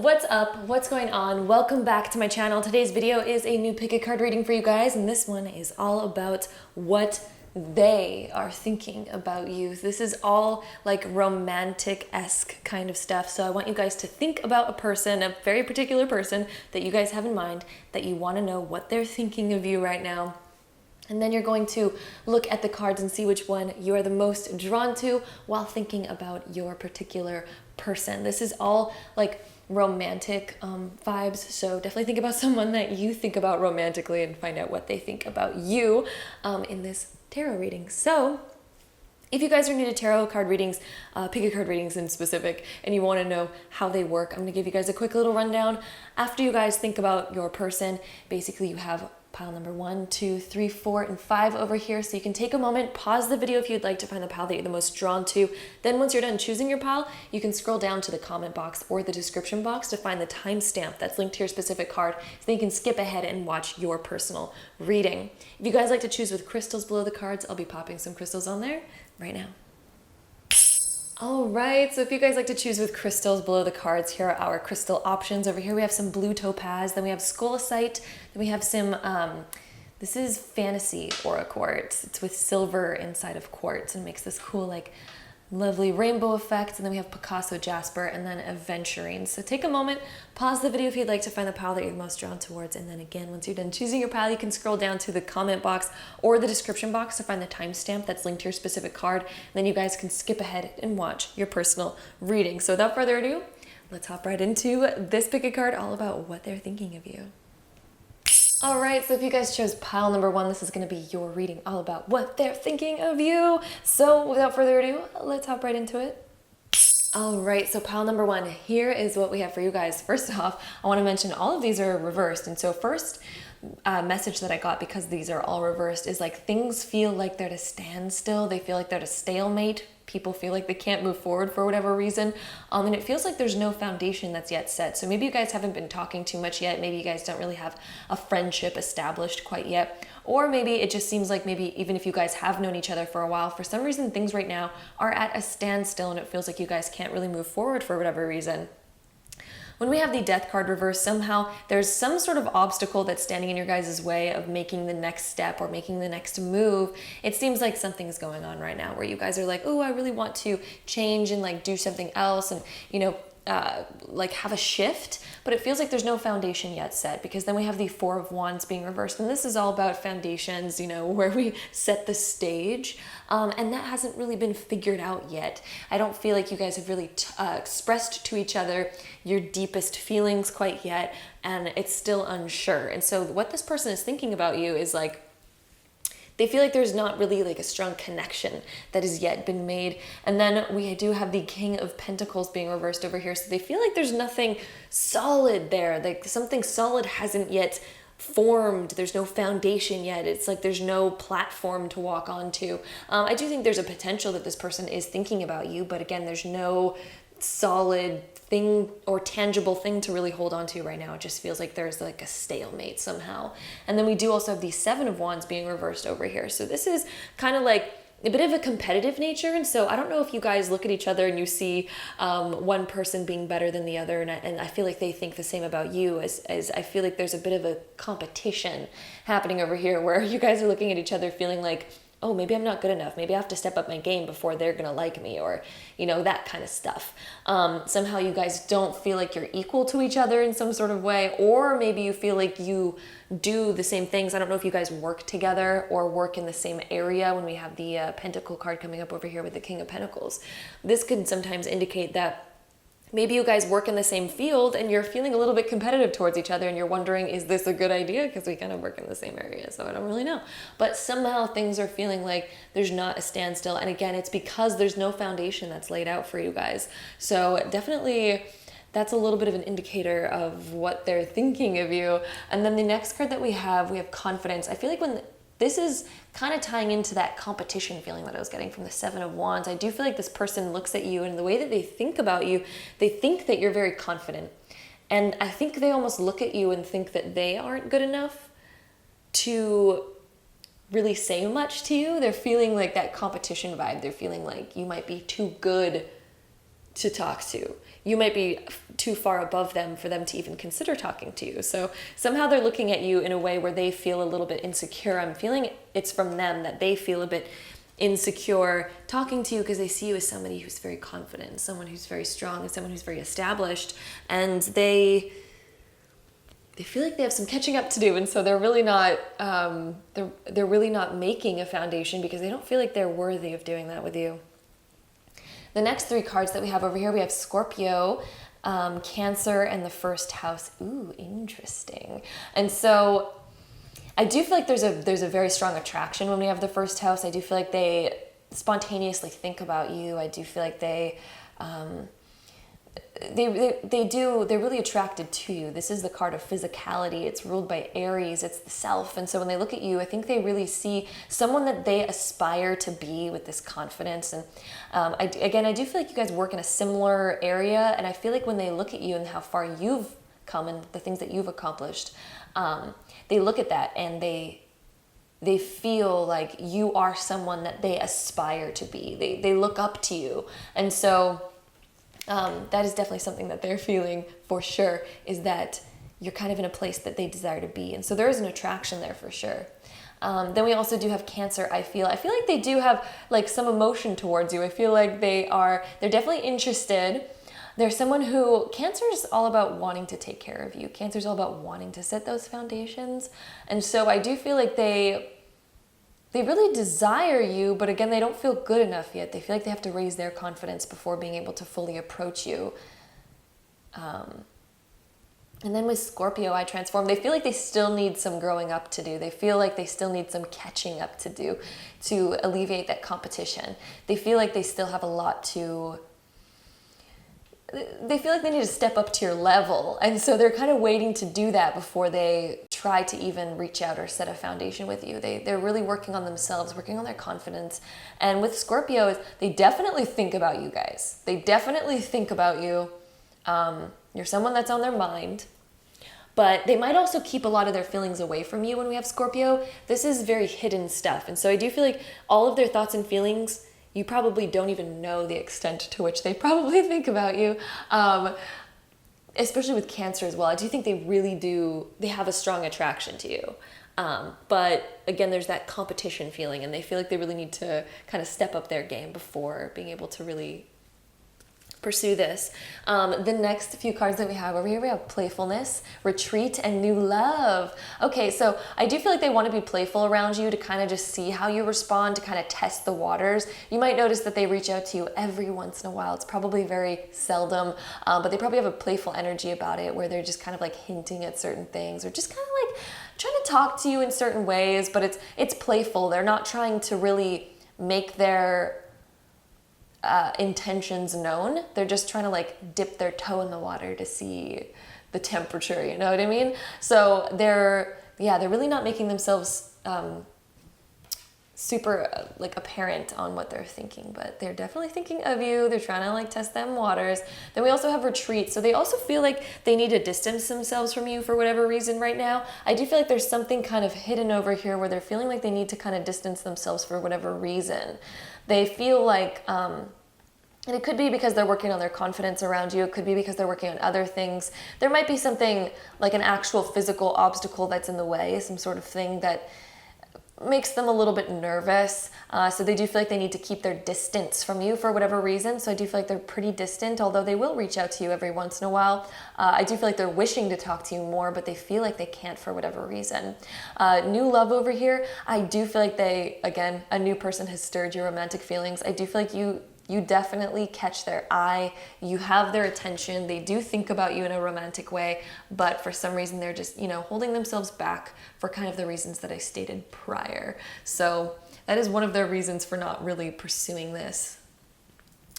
What's up? What's going on? Welcome back to my channel. Today's video is a new pick a card reading for you guys, and this one is all about what they are thinking about you. This is all like romantic-esque kind of stuff. So I want you guys to think about a person, a very particular person that you guys have in mind, that you want to know what they're thinking of you right now. And then you're going to look at the cards and see which one you are the most drawn to while thinking about your particular person. This is all like romantic vibes, so definitely think about someone that you think about romantically and find out what they think about you in this tarot reading. So if you guys are new to tarot card readings, pick a card readings in specific, and you want to know how they work, I'm going to give you guys a quick little rundown. After you guys think about your person, basically you have pile number 1, 2, 3, 4, and 5 over here. So you can take a moment, pause the video if you'd like to find the pile that you're the most drawn to. Then once you're done choosing your pile, you can scroll down to the comment box or the description box to find the timestamp that's linked to your specific card. So then you can skip ahead and watch your personal reading. If you guys like to choose with crystals below the cards, I'll be popping some crystals on there right now. All right, so if you guys like to choose with crystals below the cards, here are our crystal options. Over here we have some blue topaz, then we have scolasite, then we have some, this is fantasy aura quartz. It's with silver inside of quartz and makes this cool like lovely rainbow effect. And then we have Picasso jasper and then aventurine. So take a moment, pause the video if you'd like to find the pile that you're most drawn towards. And then again, once you're done choosing your pile, you can scroll down to the comment box or the description box to find the timestamp that's linked to your specific card. And then you guys can skip ahead and watch your personal reading. So without further ado, let's hop right into this pick a card all about what they're thinking of you. All right, so if you guys chose pile number 1, this is going to be your reading all about what they're thinking of you. So without further ado, let's hop right into it. All right, so pile number 1, here is what we have for you guys. First off, I want to mention all of these are reversed. And so first message that I got, because these are all reversed, is like things feel like they're at a standstill. They feel like they're at a stalemate. People feel like they can't move forward for whatever reason. And it feels like there's no foundation that's yet set. So maybe you guys haven't been talking too much yet. Maybe you guys don't really have a friendship established quite yet. Or maybe it just seems like maybe even if you guys have known each other for a while, for some reason things right now are at a standstill and it feels like you guys can't really move forward for whatever reason. When we have the death card reversed, somehow there's some sort of obstacle that's standing in your guys' way of making the next step or making the next move. It seems like something's going on right now where you guys are like, oh, I really want to change and like do something else and, you know, like have a shift, but it feels like there's no foundation yet set, because then we have the 4 of Wands being reversed, and this is all about foundations, you know, where we set the stage, and that hasn't really been figured out yet. I don't feel like you guys have really expressed to each other your deepest feelings quite yet, and it's still unsure. And so what this person is thinking about you is like, they feel like there's not really like a strong connection that has yet been made. And then we do have the King of Pentacles being reversed over here. So they feel like there's nothing solid there. Like something solid hasn't yet formed. There's no foundation yet. It's like there's no platform to walk onto. I do think there's a potential that this person is thinking about you, but again, there's no solid thing or tangible thing to really hold on to right now. It just feels like there's like a stalemate somehow. And then we do also have the 7 of Wands being reversed over here. So this is kind of like a bit of a competitive nature. And so I don't know if you guys look at each other and you see one person being better than the other. And I feel like they think the same about you, as I feel like there's a bit of a competition happening over here where you guys are looking at each other feeling like, oh, maybe I'm not good enough. Maybe I have to step up my game before they're going to like me, or, you know, that kind of stuff. Somehow you guys don't feel like you're equal to each other in some sort of way, or maybe you feel like you do the same things. I don't know if you guys work together or work in the same area when we have the Pentacle card coming up over here with the King of Pentacles. This could sometimes indicate that maybe you guys work in the same field and you're feeling a little bit competitive towards each other and you're wondering, is this a good idea? Because we kind of work in the same area, so I don't really know. But somehow things are feeling like there's not a standstill. And again, it's because there's no foundation that's laid out for you guys. So definitely that's a little bit of an indicator of what they're thinking of you. And then the next card that we have confidence. I feel like when this is kind of tying into that competition feeling that I was getting from the 7 of Wands. I do feel like this person looks at you and the way that they think about you, they think that you're very confident. And I think they almost look at you and think that they aren't good enough to really say much to you. They're feeling like that competition vibe. They're feeling like you might be too good to talk to. You might be too far above them for them to even consider talking to you. So somehow they're looking at you in a way where they feel a little bit insecure. I'm feeling it's from them that they feel a bit insecure talking to you because they see you as somebody who's very confident, someone who's very strong, and someone who's very established, and they feel like they have some catching up to do, and so they're really not they're really not making a foundation because they don't feel like they're worthy of doing that with you. The next three cards that we have over here, we have Scorpio, Cancer, and the first house. Ooh, interesting. And so I do feel like there's a very strong attraction when we have the first house. I do feel like they spontaneously think about you. I do feel like they're really attracted to you. This is the card of physicality. It's ruled by Aries. It's the self. And so when they look at you, I think they really see someone that they aspire to be with this confidence. And I do feel like you guys work in a similar area. And I feel like when they look at you and how far you've come and the things that you've accomplished, they look at that and they feel like you are someone that they aspire to be. They look up to you. And so that is definitely something that they're feeling for sure, is that you're kind of in a place that they desire to be. And so there is an attraction there for sure. Then we also do have Cancer. I feel like they do have like some emotion towards you. I feel like they're definitely interested. They're someone who, Cancer is all about wanting to take care of you. Cancer is all about wanting to set those foundations. And so I do feel like they really desire you, but again, they don't feel good enough yet. They feel like they have to raise their confidence before being able to fully approach you. And then with Scorpio, I transform. They feel like they still need some growing up to do. They feel like they still need some catching up to do to alleviate that competition. They feel like they still have a lot to... They feel like they need to step up to your level. And so they're kind of waiting to do that before they try to even reach out or set a foundation with you. They're really working on themselves, working on their confidence. And with Scorpios, they definitely think about you guys. They definitely think about you. You're someone that's on their mind. But they might also keep a lot of their feelings away from you when we have Scorpio. This is very hidden stuff. And so I do feel like all of their thoughts and feelings, you probably don't even know the extent to which they probably think about you. Especially with Cancer as well. I do think they have a strong attraction to you. But again, there's that competition feeling, and they feel like they really need to kind of step up their game before being able to really pursue this. The next few cards that we have over here, we have Playfulness, Retreat, and New Love. Okay, so I do feel like they want to be playful around you to kind of just see how you respond, to kind of test the waters. You might notice that they reach out to you every once in a while. It's probably very seldom, but they probably have a playful energy about it where they're just kind of like hinting at certain things or just kind of like trying to talk to you in certain ways, but it's playful. They're not trying to really make their intentions known. They're just trying to like dip their toe in the water to see the temperature, you know what I mean? So they're really not making themselves super like apparent on what they're thinking, but they're definitely thinking of you. They're trying to like test them waters. Then we also have Retreat. So they also feel like they need to distance themselves from you for whatever reason right now. I do feel like there's something kind of hidden over here where they're feeling like they need to kind of distance themselves for whatever reason. They feel like, and it could be because they're working on their confidence around you. It could be because they're working on other things. There might be something like an actual physical obstacle that's in the way, some sort of thing that makes them a little bit nervous. So they do feel like they need to keep their distance from you for whatever reason. So I do feel like they're pretty distant, although they will reach out to you every once in a while. I do feel like they're wishing to talk to you more, but they feel like they can't for whatever reason. New Love over here, I do feel like a new person has stirred your romantic feelings. I do feel like you definitely catch their eye. You have their attention. They do think about you in a romantic way, but for some reason they're just, holding themselves back for kind of the reasons that I stated prior. So that is one of their reasons for not really pursuing this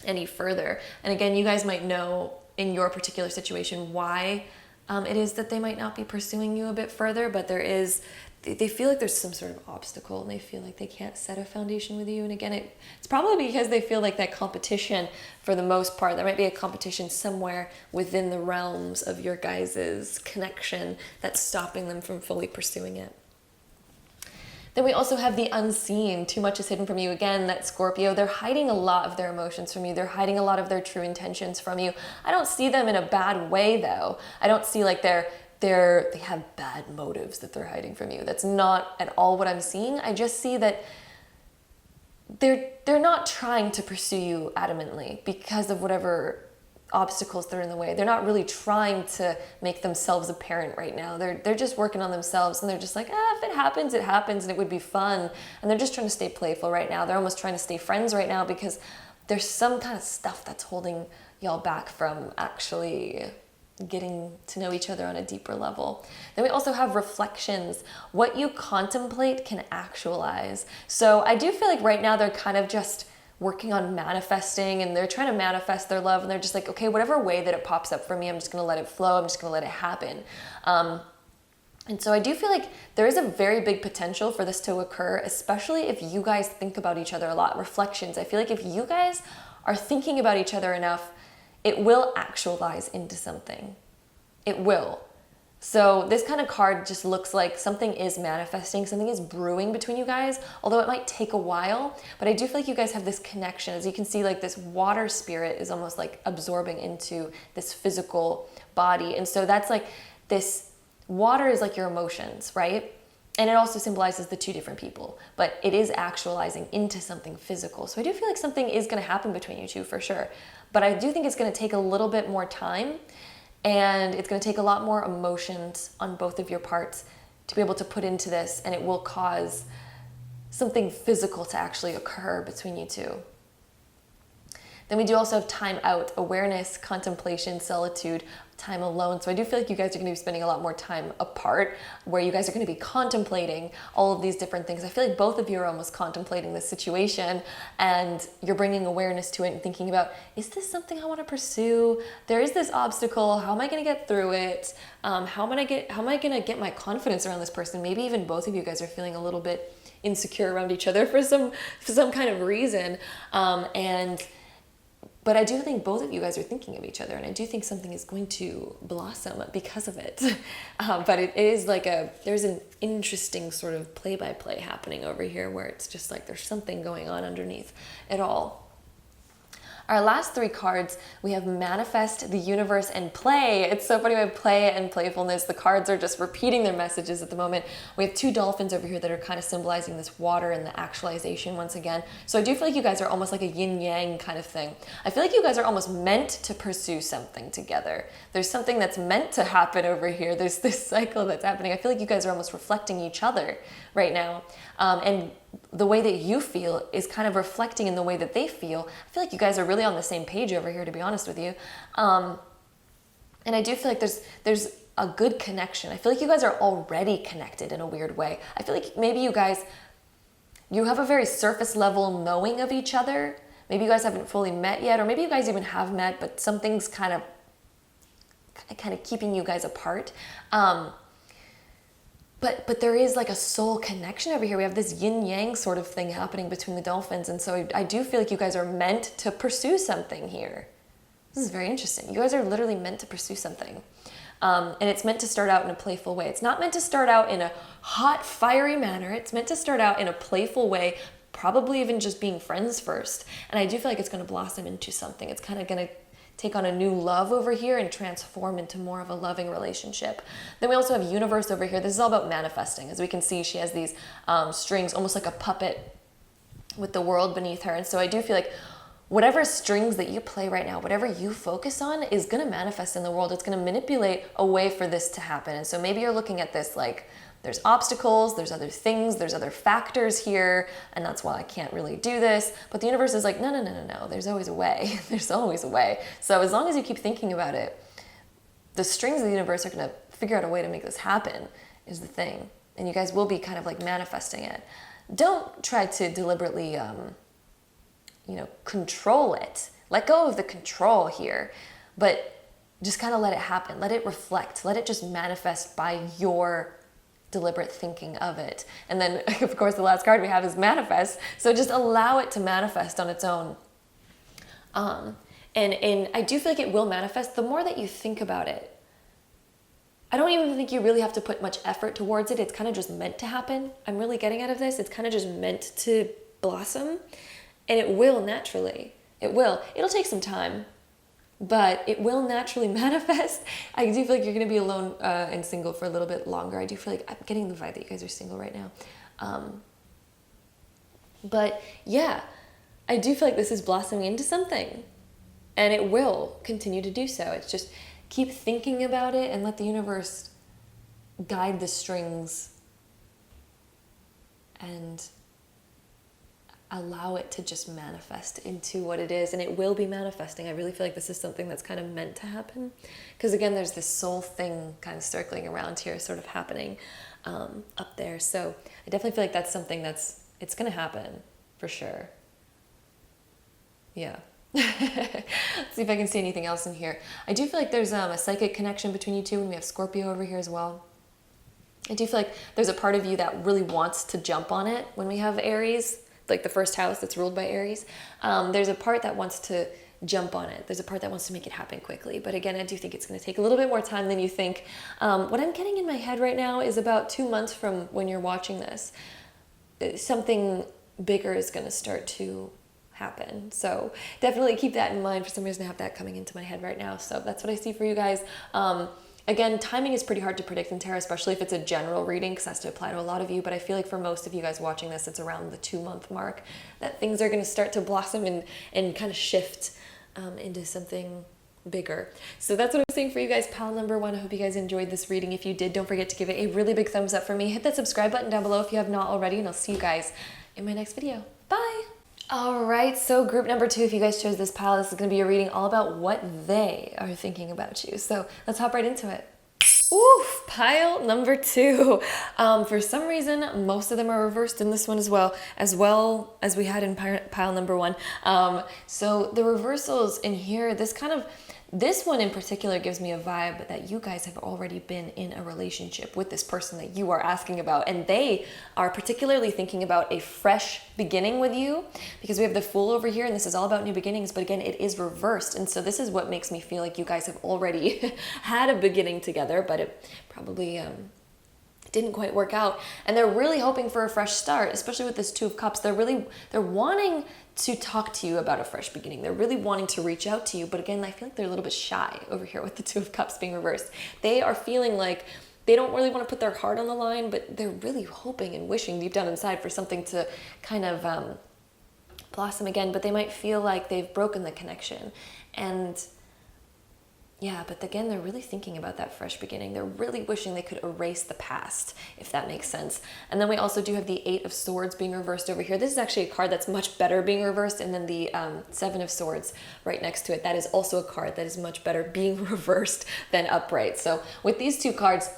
any further. And again, you guys might know in your particular situation why it is that they might not be pursuing you a bit further, but they feel like there's some sort of obstacle and they feel like they can't set a foundation with you. And again, it's probably because they feel like that competition, for the most part, there might be a competition somewhere within the realms of your guys' connection that's stopping them from fully pursuing it. Then we also have the unseen. Too much is hidden from you. Again, that Scorpio, they're hiding a lot of their emotions from you. They're hiding a lot of their true intentions from you. I don't see them in a bad way though. I don't see like they have bad motives that they're hiding from you. That's not at all what I'm seeing. I just see that they're not trying to pursue you adamantly because of whatever obstacles that are in the way. They're not really trying to make themselves apparent right now. They're just working on themselves, and they're just like, if it happens, it happens, and it would be fun. And they're just trying to stay playful right now. They're almost trying to stay friends right now because there's some kind of stuff that's holding y'all back from actually getting to know each other on a deeper level. Then we also have reflections. What you contemplate can actualize. So I do feel like right now they're kind of just working on manifesting, and they're trying to manifest their love, and they're just like, okay, whatever way that it pops up for me, I'm just going to let it flow. I'm just going to let it happen. And so I do feel like there is a very big potential for this to occur, especially if you guys think about each other a lot. Reflections. I feel like if you guys are thinking about each other enough, it will actualize into something. It will. So this kind of card just looks like something is manifesting, something is brewing between you guys, although it might take a while. But I do feel like you guys have this connection. As you can see, like this water spirit is almost like absorbing into this physical body. And so that's like this water is like your emotions, right? And it also symbolizes the two different people, but it is actualizing into something physical. So I do feel like something is going to happen between you two for sure. But I do think it's going to take a little bit more time. And it's going to take a lot more emotions on both of your parts to be able to put into this, and it will cause something physical to actually occur between you two. Then we do also have time out, awareness, contemplation, solitude, time alone. So I do feel like you guys are going to be spending a lot more time apart, where you guys are going to be contemplating all of these different things. I feel like both of you are almost contemplating this situation, and you're bringing awareness to it and thinking about, is this something I want to pursue? There is this obstacle. How am I going to get through it? How am I going to get my confidence around this person? Maybe even both of you guys are feeling a little bit insecure around each other for some kind of reason. But I do think both of you guys are thinking of each other, and I do think something is going to blossom because of it. But it is like there's an interesting sort of play-by-play happening over here, where it's just like there's something going on underneath it all. Our last three cards, we have manifest, the universe, and play. It's so funny, we have play and playfulness. The cards are just repeating their messages at the moment. We have two dolphins over here that are kind of symbolizing this water and the actualization once again. So I do feel like you guys are almost like a yin-yang kind of thing. I feel like you guys are almost meant to pursue something together. There's something that's meant to happen over here. There's this cycle that's happening. I feel like you guys are almost reflecting each other right now. And the way that you feel is kind of reflecting in the way that they feel. I feel like you guys are really on the same page over here, to be honest with you. And I do feel like there's a good connection. I feel like you guys are already connected in a weird way. I feel like maybe you have a very surface level knowing of each other. Maybe you guys haven't fully met yet, or maybe you guys even have met, but something's kind of keeping you guys apart. But there is like a soul connection over here. We have this yin-yang sort of thing happening between the dolphins. And so I do feel like you guys are meant to pursue something here. This is very interesting. You guys are literally meant to pursue something. And it's meant to start out in a playful way. It's not meant to start out in a hot, fiery manner. It's meant to start out in a playful way, probably even just being friends first. And I do feel like it's going to blossom into something. It's kind of going to take on a new love over here and transform into more of a loving relationship. Then we also have universe over here. This is all about manifesting. As we can see, she has these strings, almost like a puppet with the world beneath her. And so I do feel like whatever strings that you play right now, whatever you focus on is going to manifest in the world. It's going to manipulate a way for this to happen. And so maybe you're looking at this like, there's obstacles, there's other things, there's other factors here, and that's why I can't really do this. But the universe is like, no, there's always a way. There's always a way. So as long as you keep thinking about it, the strings of the universe are going to figure out a way to make this happen, is the thing. And you guys will be kind of like manifesting it. Don't try to deliberately, control it. Let go of the control here, but just kind of let it happen. Let it reflect. Let it just manifest by your deliberate thinking of it. And then, of course, the last card we have is manifest. So just allow it to manifest on its own. And I do feel like it will manifest. The more that you think about it, I don't even think you really have to put much effort towards it. It's kind of just meant to happen. I'm really getting out of this. It's kind of just meant to blossom, and it will naturally. It will. It'll take some time, but it will naturally manifest. I do feel like you're going to be alone and single for a little bit longer. I do feel like I'm getting the vibe that you guys are single right now. But yeah, I do feel like this is blossoming into something, and it will continue to do so. It's just keep thinking about it and let the universe guide the strings and allow it to just manifest into what it is. And it will be manifesting. I really feel like this is something that's kind of meant to happen. Because again, there's this soul thing kind of circling around here, sort of happening up there. So I definitely feel like that's something it's going to happen for sure. Yeah. Let's see if I can see anything else in here. I do feel like there's a psychic connection between you two, and we have Scorpio over here as well. I do feel like there's a part of you that really wants to jump on it when we have Aries, like the first house that's ruled by Aries. There's a part that wants to jump on it. There's a part that wants to make it happen quickly. But again, I do think it's going to take a little bit more time than you think. What I'm getting in my head right now is about 2 months from when you're watching this, something bigger is going to start to happen. So definitely keep that in mind. For some reason I have that coming into my head right now. So that's what I see for you guys. Again, timing is pretty hard to predict in tarot, especially if it's a general reading, because that's to apply to a lot of you. But I feel like for most of you guys watching this, it's around the 2-month mark that things are going to start to blossom and kind of shift into something bigger. So that's what I'm saying for you guys, pile number 1. I hope you guys enjoyed this reading. If you did, don't forget to give it a really big thumbs up for me. Hit that subscribe button down below if you have not already, and I'll see you guys in my next video. Bye! All right, so group number 2, if you guys chose this pile, this is going to be a reading all about what they are thinking about you. So let's hop right into it. Oof, pile number 2. For some reason, most of them are reversed in this one as well as we had in pile number 1. So the reversals in here, this one in particular gives me a vibe that you guys have already been in a relationship with this person that you are asking about, and they are particularly thinking about a fresh beginning with you, because we have the Fool over here, and this is all about new beginnings, but again, it is reversed. And so this is what makes me feel like you guys have already had a beginning together, but it probably didn't quite work out, and they're really hoping for a fresh start, especially with this 2 of Cups. They're wanting to talk to you about a fresh beginning. They're really wanting to reach out to you, but again, I feel like they're a little bit shy over here with the 2 of Cups being reversed. They are feeling like they don't really want to put their heart on the line, but they're really hoping and wishing deep down inside for something to kind of blossom again, but they might feel like they've broken the connection. And yeah, but again, they're really thinking about that fresh beginning. They're really wishing they could erase the past, if that makes sense. And then we also do have the 8 of Swords being reversed over here. This is actually a card that's much better being reversed. And then the 7 of Swords right next to it. That is also a card that is much better being reversed than upright. So with these 2 cards,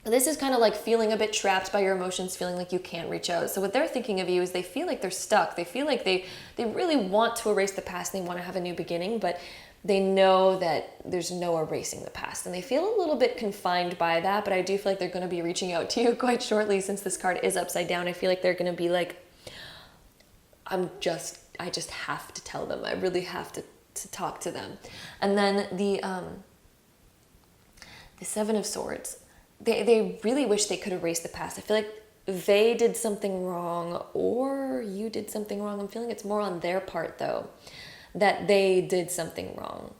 this is kind of like feeling a bit trapped by your emotions, feeling like you can't reach out. So what they're thinking of you is they feel like they're stuck. They feel like they really want to erase the past. And they want to have a new beginning, but they know that there's no erasing the past, and they feel a little bit confined by that. But I do feel like they're going to be reaching out to you quite shortly, since this card is upside down. I feel like they're going to be like, I just have to tell them. I really have to talk to them. And then the 7 of Swords, they really wish they could erase the past. I feel like they did something wrong, or you did something wrong. I'm feeling it's more on their part though, that they did something wrong.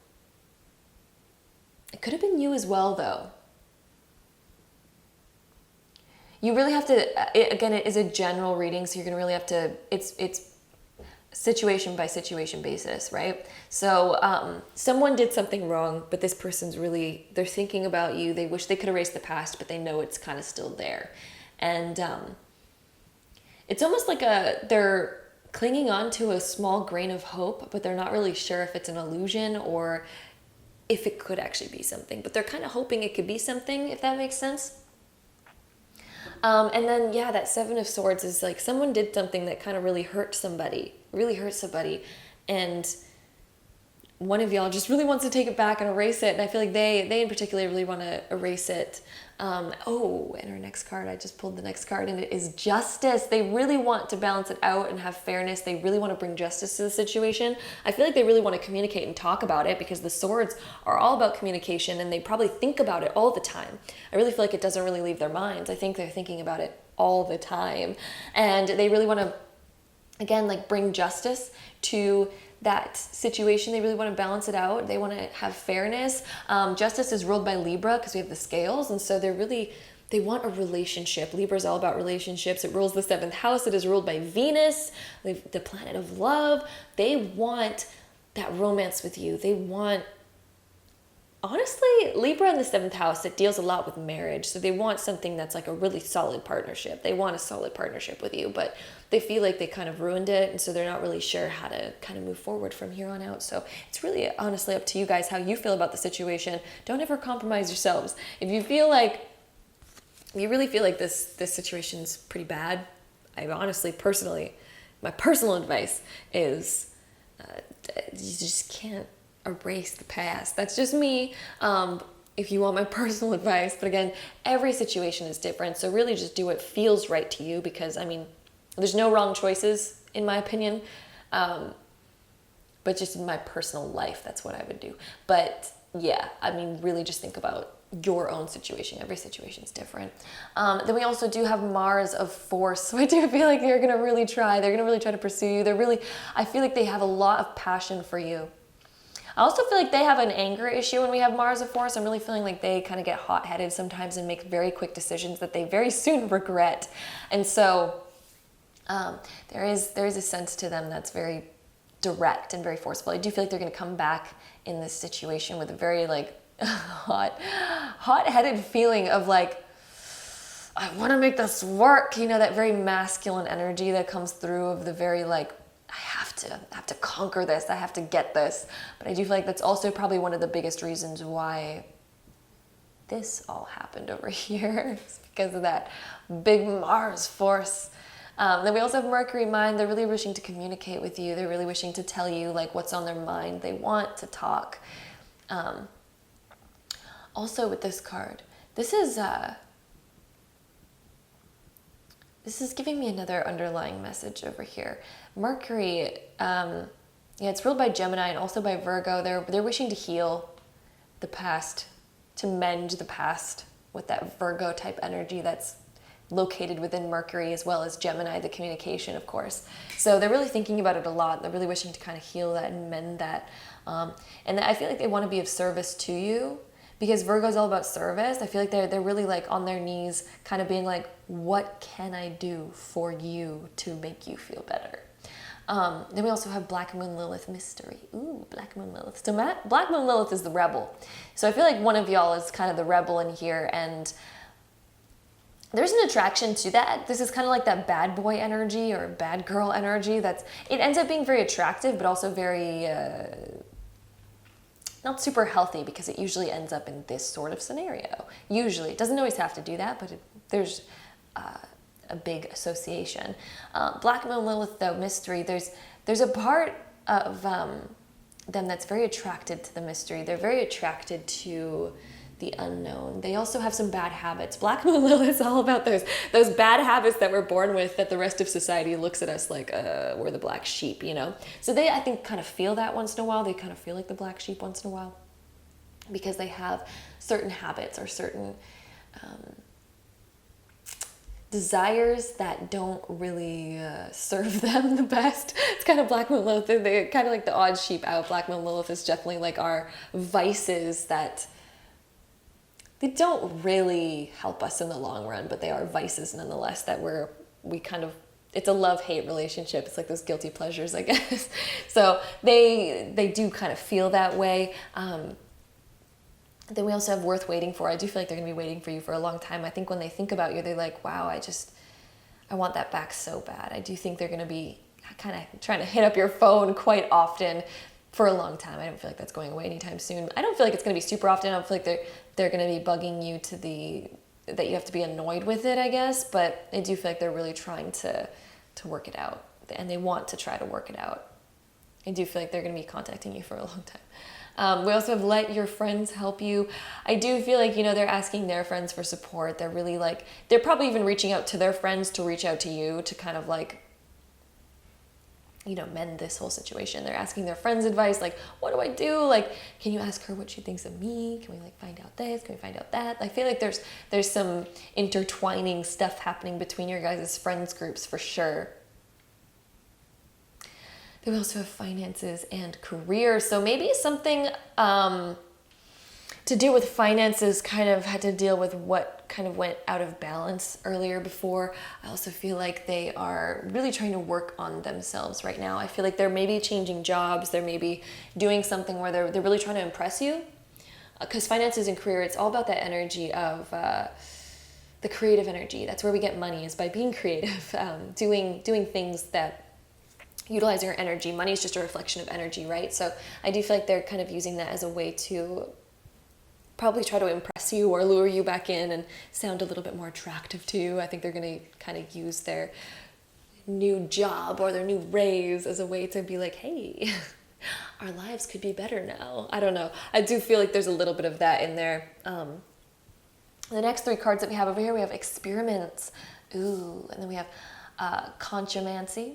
It could have been you as well, though. You really have to, again, it is a general reading, so you're going to really have to, it's situation by situation basis, right? So someone did something wrong, but this person's really, they're thinking about you. They wish they could erase the past, but they know it's kind of still there. And it's almost like they're clinging on to a small grain of hope, but they're not really sure if it's an illusion or if it could actually be something, but they're kind of hoping it could be something, if that makes sense. And then, yeah, that 7 of Swords is like someone did something that kind of really hurt somebody, and one of y'all just really wants to take it back and erase it. And I feel like they in particular really want to erase it. And our next card, I just pulled the next card, and it is justice. They really want to balance it out and have fairness. They really want to bring justice to the situation. I feel like they really want to communicate and talk about it, because the swords are all about communication, and they probably think about it all the time. I really feel like it doesn't really leave their minds. I think they're thinking about it all the time. And they really want to, again, like bring justice to that situation. They really want to balance it out. They want to have fairness. Justice is ruled by Libra because we have the scales. And so they want a relationship. Libra is all about relationships. It rules the 7th house. It is ruled by Venus, the planet of love. They want that romance with you. They want, honestly, Libra in the 7th house, it deals a lot with marriage. So they want something that's like a really solid partnership. They want a solid partnership with you, but they feel like they kind of ruined it. And so they're not really sure how to kind of move forward from here on out. So it's really honestly up to you guys how you feel about the situation. Don't ever compromise yourselves. If you really feel like this situation's pretty bad, I honestly, personally, my personal advice is you just can't erase the past. That's just me. If you want my personal advice, but again, every situation is different. So really just do what feels right to you, because I mean, there's no wrong choices in my opinion. But just in my personal life, that's what I would do. But yeah, I mean, really just think about your own situation. Every situation is different. Then we also do have Mars of Force. So I do feel like they're going to really try. They're going to really try to pursue you. I feel like they have a lot of passion for you. I also feel like they have an anger issue when we have Mars of Force. I'm really feeling like they kind of get hot-headed sometimes and make very quick decisions that they very soon regret. And so there is a sense to them that's very direct and very forceful. I do feel like they're going to come back in this situation with a very like hot-headed feeling of like, I want to make this work. You know, that very masculine energy that comes through of the very like, I have to conquer this. I have to get this. But I do feel like that's also probably one of the biggest reasons why this all happened over here. It's because of that big Mars force. Then we also have Mercury mind. They're really wishing to communicate with you. They're really wishing to tell you like what's on their mind. They want to talk. Also with this card, this is giving me another underlying message over here. Mercury, it's ruled by Gemini and also by Virgo. They're wishing to heal the past, to mend the past with that Virgo type energy that's located within Mercury, as well as Gemini, the communication, of course. So they're really thinking about it a lot. They're really wishing to kind of heal that and mend that. And I feel like they want to be of service to you, because Virgo's all about service. I feel like they're really like on their knees, kind of being like, what can I do for you to make you feel better? Then we also have Black Moon Lilith mystery. Ooh, Black Moon Lilith. So Black Moon Lilith is the rebel. So I feel like one of y'all is kind of the rebel in here, and there's an attraction to that. This is kind of like that bad boy energy or bad girl energy. It ends up being very attractive, but also very not super healthy, because it usually ends up in this sort of scenario. Usually, it doesn't always have to do that, but there's a big association. Black Moon Lilith, though, mystery, there's a part of them that's very attracted to the mystery. They're very attracted to the unknown. They also have some bad habits. Black Moon Lilith is all about those bad habits that we're born with, that the rest of society looks at us like we're the black sheep, you know? So they, I think, kind of feel that once in a while. They kind of feel like the black sheep once in a while, because they have certain habits or certain desires that don't really serve them the best. It's kind of Black Moon Lilith. They're kind of like the odd sheep out. Black Moon Lilith is definitely like our vices that they don't really help us in the long run, but they are vices nonetheless that it's a love-hate relationship. It's like those guilty pleasures, I guess. So they do kind of feel that way. Then we also have worth waiting for. I do feel like they're going to be waiting for you for a long time. I think when they think about you, they're like, wow, I want that back so bad. I do think they're going to be kind of trying to hit up your phone quite often for a long time. I don't feel like that's going away anytime soon. I don't feel like it's going to be super often. I don't feel like they're going to be bugging you that you have to be annoyed with it, I guess. But I do feel like they're really trying to work it out, and they want to try to work it out. I do feel like they're going to be contacting you for a long time. We also have let your friends help you. I do feel like, they're asking their friends for support. They're really like, they're probably even reaching out to their friends to reach out to you to kind of like, mend this whole situation. They're asking their friends advice, like, what do I do? Like, can you ask her what she thinks of me? Can we like find out this? Can we find out that? I feel like there's some intertwining stuff happening between your guys' friends groups for sure. Then we also have finances and career. So maybe something to do with finances kind of had to deal with what kind of went out of balance earlier before. I also feel like they are really trying to work on themselves right now. I feel like they're maybe changing jobs. They're maybe doing something where they're really trying to impress you. Because finances and career, it's all about that energy of the creative energy. That's where we get money, is by being creative, doing things that utilize your energy. Money is just a reflection of energy, right? So I do feel like they're kind of using that as a way to probably try to impress you or lure you back in and sound a little bit more attractive to you. I think they're going to kind of use their new job or their new raise as a way to be like, hey, our lives could be better now. I don't know. I do feel like there's a little bit of that in there. The next three cards that we have over here, we have experiments. Ooh, and then we have conchomancy.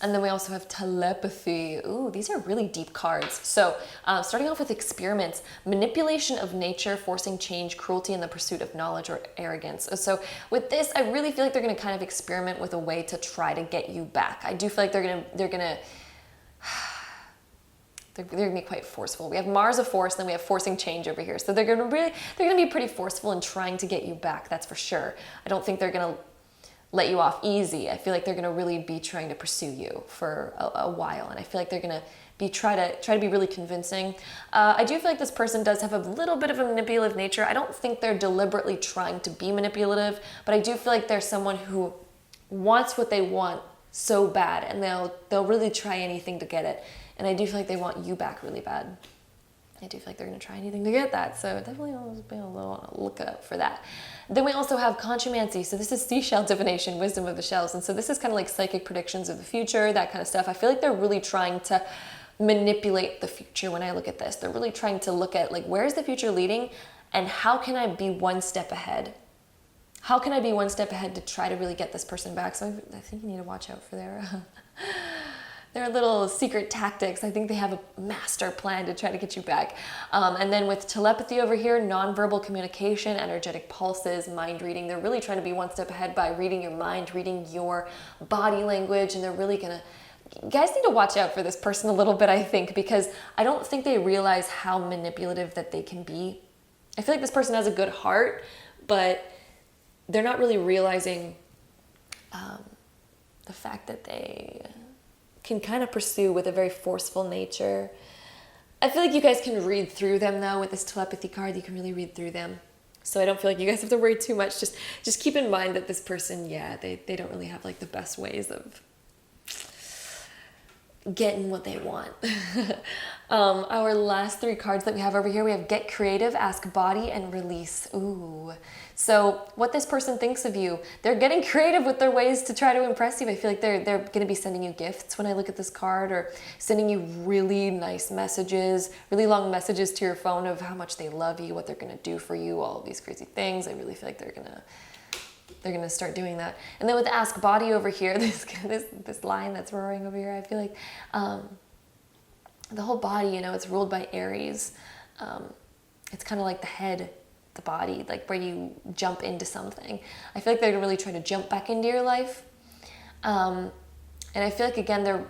And then we also have telepathy. Ooh, these are really deep cards. So starting off with experiments, manipulation of nature, forcing change, cruelty in the pursuit of knowledge or arrogance. So with this, I really feel like they're going to kind of experiment with a way to try to get you back. I do feel like they're gonna be quite forceful. We have Mars of force, and then we have forcing change over here. So they're gonna be pretty forceful in trying to get you back. That's for sure. I don't think they're gonna let you off easy. I feel like they're going to really be trying to pursue you for a while, and I feel like they're going to be try to be really convincing. I do feel like this person does have a little bit of a manipulative nature. I don't think they're deliberately trying to be manipulative, but I do feel like they're someone who wants what they want so bad, and they'll really try anything to get it. And I do feel like they want you back really bad. I do feel like they're going to try anything to get that. So definitely always be a little on a lookout for that. Then we also have conchomancy. So this is seashell divination, wisdom of the shells. And so this is kind of like psychic predictions of the future, that kind of stuff. I feel like they're really trying to manipulate the future when I look at this. They're really trying to look at like, where's the future leading and how can I be one step ahead? How can I be one step ahead to try to really get this person back? So I think you need to watch out for their little secret tactics. I think they have a master plan to try to get you back. And then with telepathy over here, nonverbal communication, energetic pulses, mind reading. They're really trying to be one step ahead by reading your mind, reading your body language, and they're really gonna, you guys need to watch out for this person a little bit, I think, because I don't think they realize how manipulative that they can be. I feel like this person has a good heart, but they're not really realizing the fact that they can kind of pursue with a very forceful nature. I feel like you guys can read through them though. With this telepathy card, you can really read through them. So I don't feel like you guys have to worry too much. Just keep in mind that this person, they don't really have like the best ways of getting what they want. Our last three cards that we have over here, we have get creative, ask body, and release. Ooh. So what this person thinks of you, they're getting creative with their ways to try to impress you. I feel like they're going to be sending you gifts when I look at this card, or sending you really nice messages, really long messages to your phone of how much they love you, what they're going to do for you, all of these crazy things. I really feel like they're going to start doing that. And then with ask body over here, this line that's roaring over here, I feel like the whole body, it's ruled by Aries. It's kind of like the head, the body, like where you jump into something. I feel like they're really trying to jump back into your life. And I feel like, again,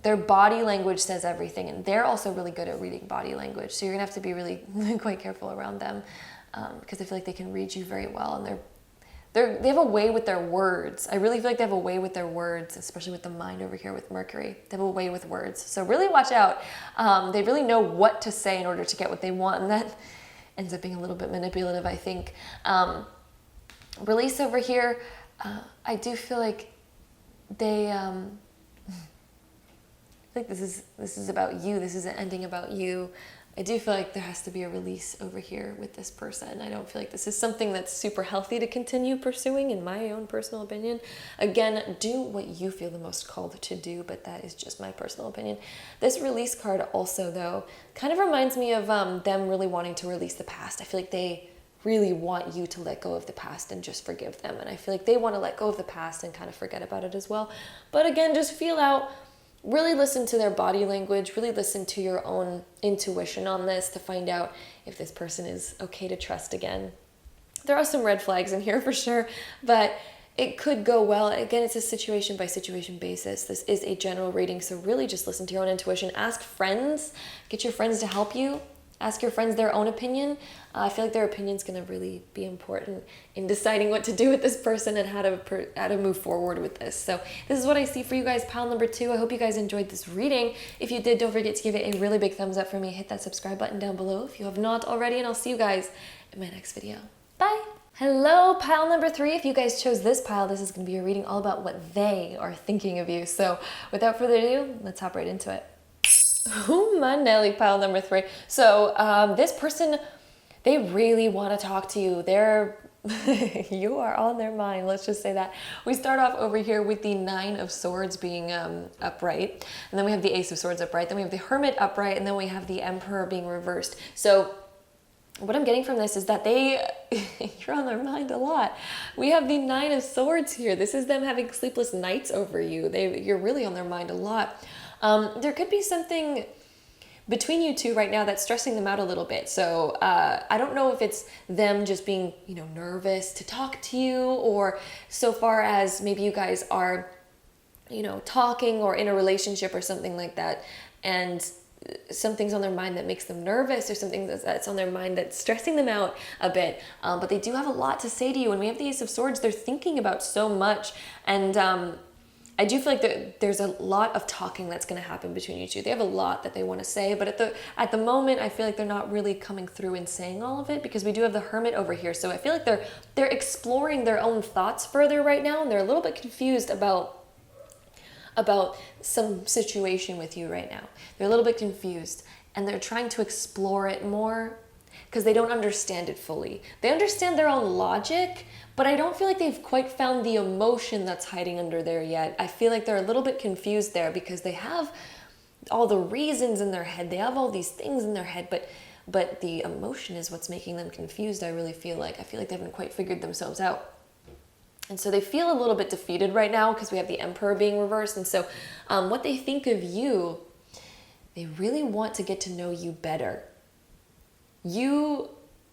their body language says everything, and they're also really good at reading body language. So you're gonna have to be really quite careful around them, because I feel like they can read you very well, and they have a way with their words. I really feel like they have a way with their words, especially with the mind over here with Mercury. They have a way with words. So really watch out. They really know what to say in order to get what they want, and that ends up being a little bit manipulative, I think. Release over here, I do feel like they, I feel like this is about you. This is an ending about you. I do feel like there has to be a release over here with this person. I don't feel like this is something that's super healthy to continue pursuing, in my own personal opinion. Again, do what you feel the most called to do, but that is just my personal opinion. This release card also, though, kind of reminds me of them really wanting to release the past. I feel like they really want you to let go of the past and just forgive them. And I feel like they want to let go of the past and kind of forget about it as well. But again, just feel out. Really listen to their body language, really listen to your own intuition on this to find out if this person is okay to trust again. There are some red flags in here for sure, but it could go well. Again, it's a situation by situation basis. This is a general reading, so really just listen to your own intuition. Ask friends, get your friends to help you. Ask your friends their own opinion. I feel like their opinion is going to really be important in deciding what to do with this person and how to move forward with this. So this is what I see for you guys, pile number 2. I hope you guys enjoyed this reading. If you did, don't forget to give it a really big thumbs up for me. Hit that subscribe button down below if you have not already, and I'll see you guys in my next video. Bye. Hello, pile number 3. If you guys chose this pile, this is going to be a reading all about what they are thinking of you. So without further ado, let's hop right into it. Oh my Nelly, pile number 3. So this person, they really want to talk to you. You are on their mind, let's just say that. We start off over here with the 9 of Swords being upright, and then we have the Ace of Swords upright, then we have the Hermit upright, and then we have the Emperor being reversed. So what I'm getting from this is that you're on their mind a lot. We have the 9 of Swords here. This is them having sleepless nights over you. You're really on their mind a lot. There could be something between you two right now that's stressing them out a little bit. So I don't know if it's them just being, nervous to talk to you, or so far as maybe you guys are, talking or in a relationship or something like that, and something's on their mind that makes them nervous, or something that's on their mind that's stressing them out a bit. But they do have a lot to say to you. When we have the Ace of Swords, they're thinking about so much, and I do feel like there's a lot of talking that's going to happen between you two. They have a lot that they want to say, but at the moment, I feel like they're not really coming through and saying all of it, because we do have the Hermit over here. So I feel like they're exploring their own thoughts further right now, and they're a little bit confused about some situation with you right now. They're a little bit confused, and they're trying to explore it more because they don't understand it fully. They understand their own logic, but I don't feel like they've quite found the emotion that's hiding under there yet. I feel like they're a little bit confused there because they have all the reasons in their head. They have all these things in their head, but the emotion is what's making them confused, I really feel like. I feel like they haven't quite figured themselves out. And so they feel a little bit defeated right now because we have the Emperor being reversed. And so what they think of you, they really want to get to know you better. You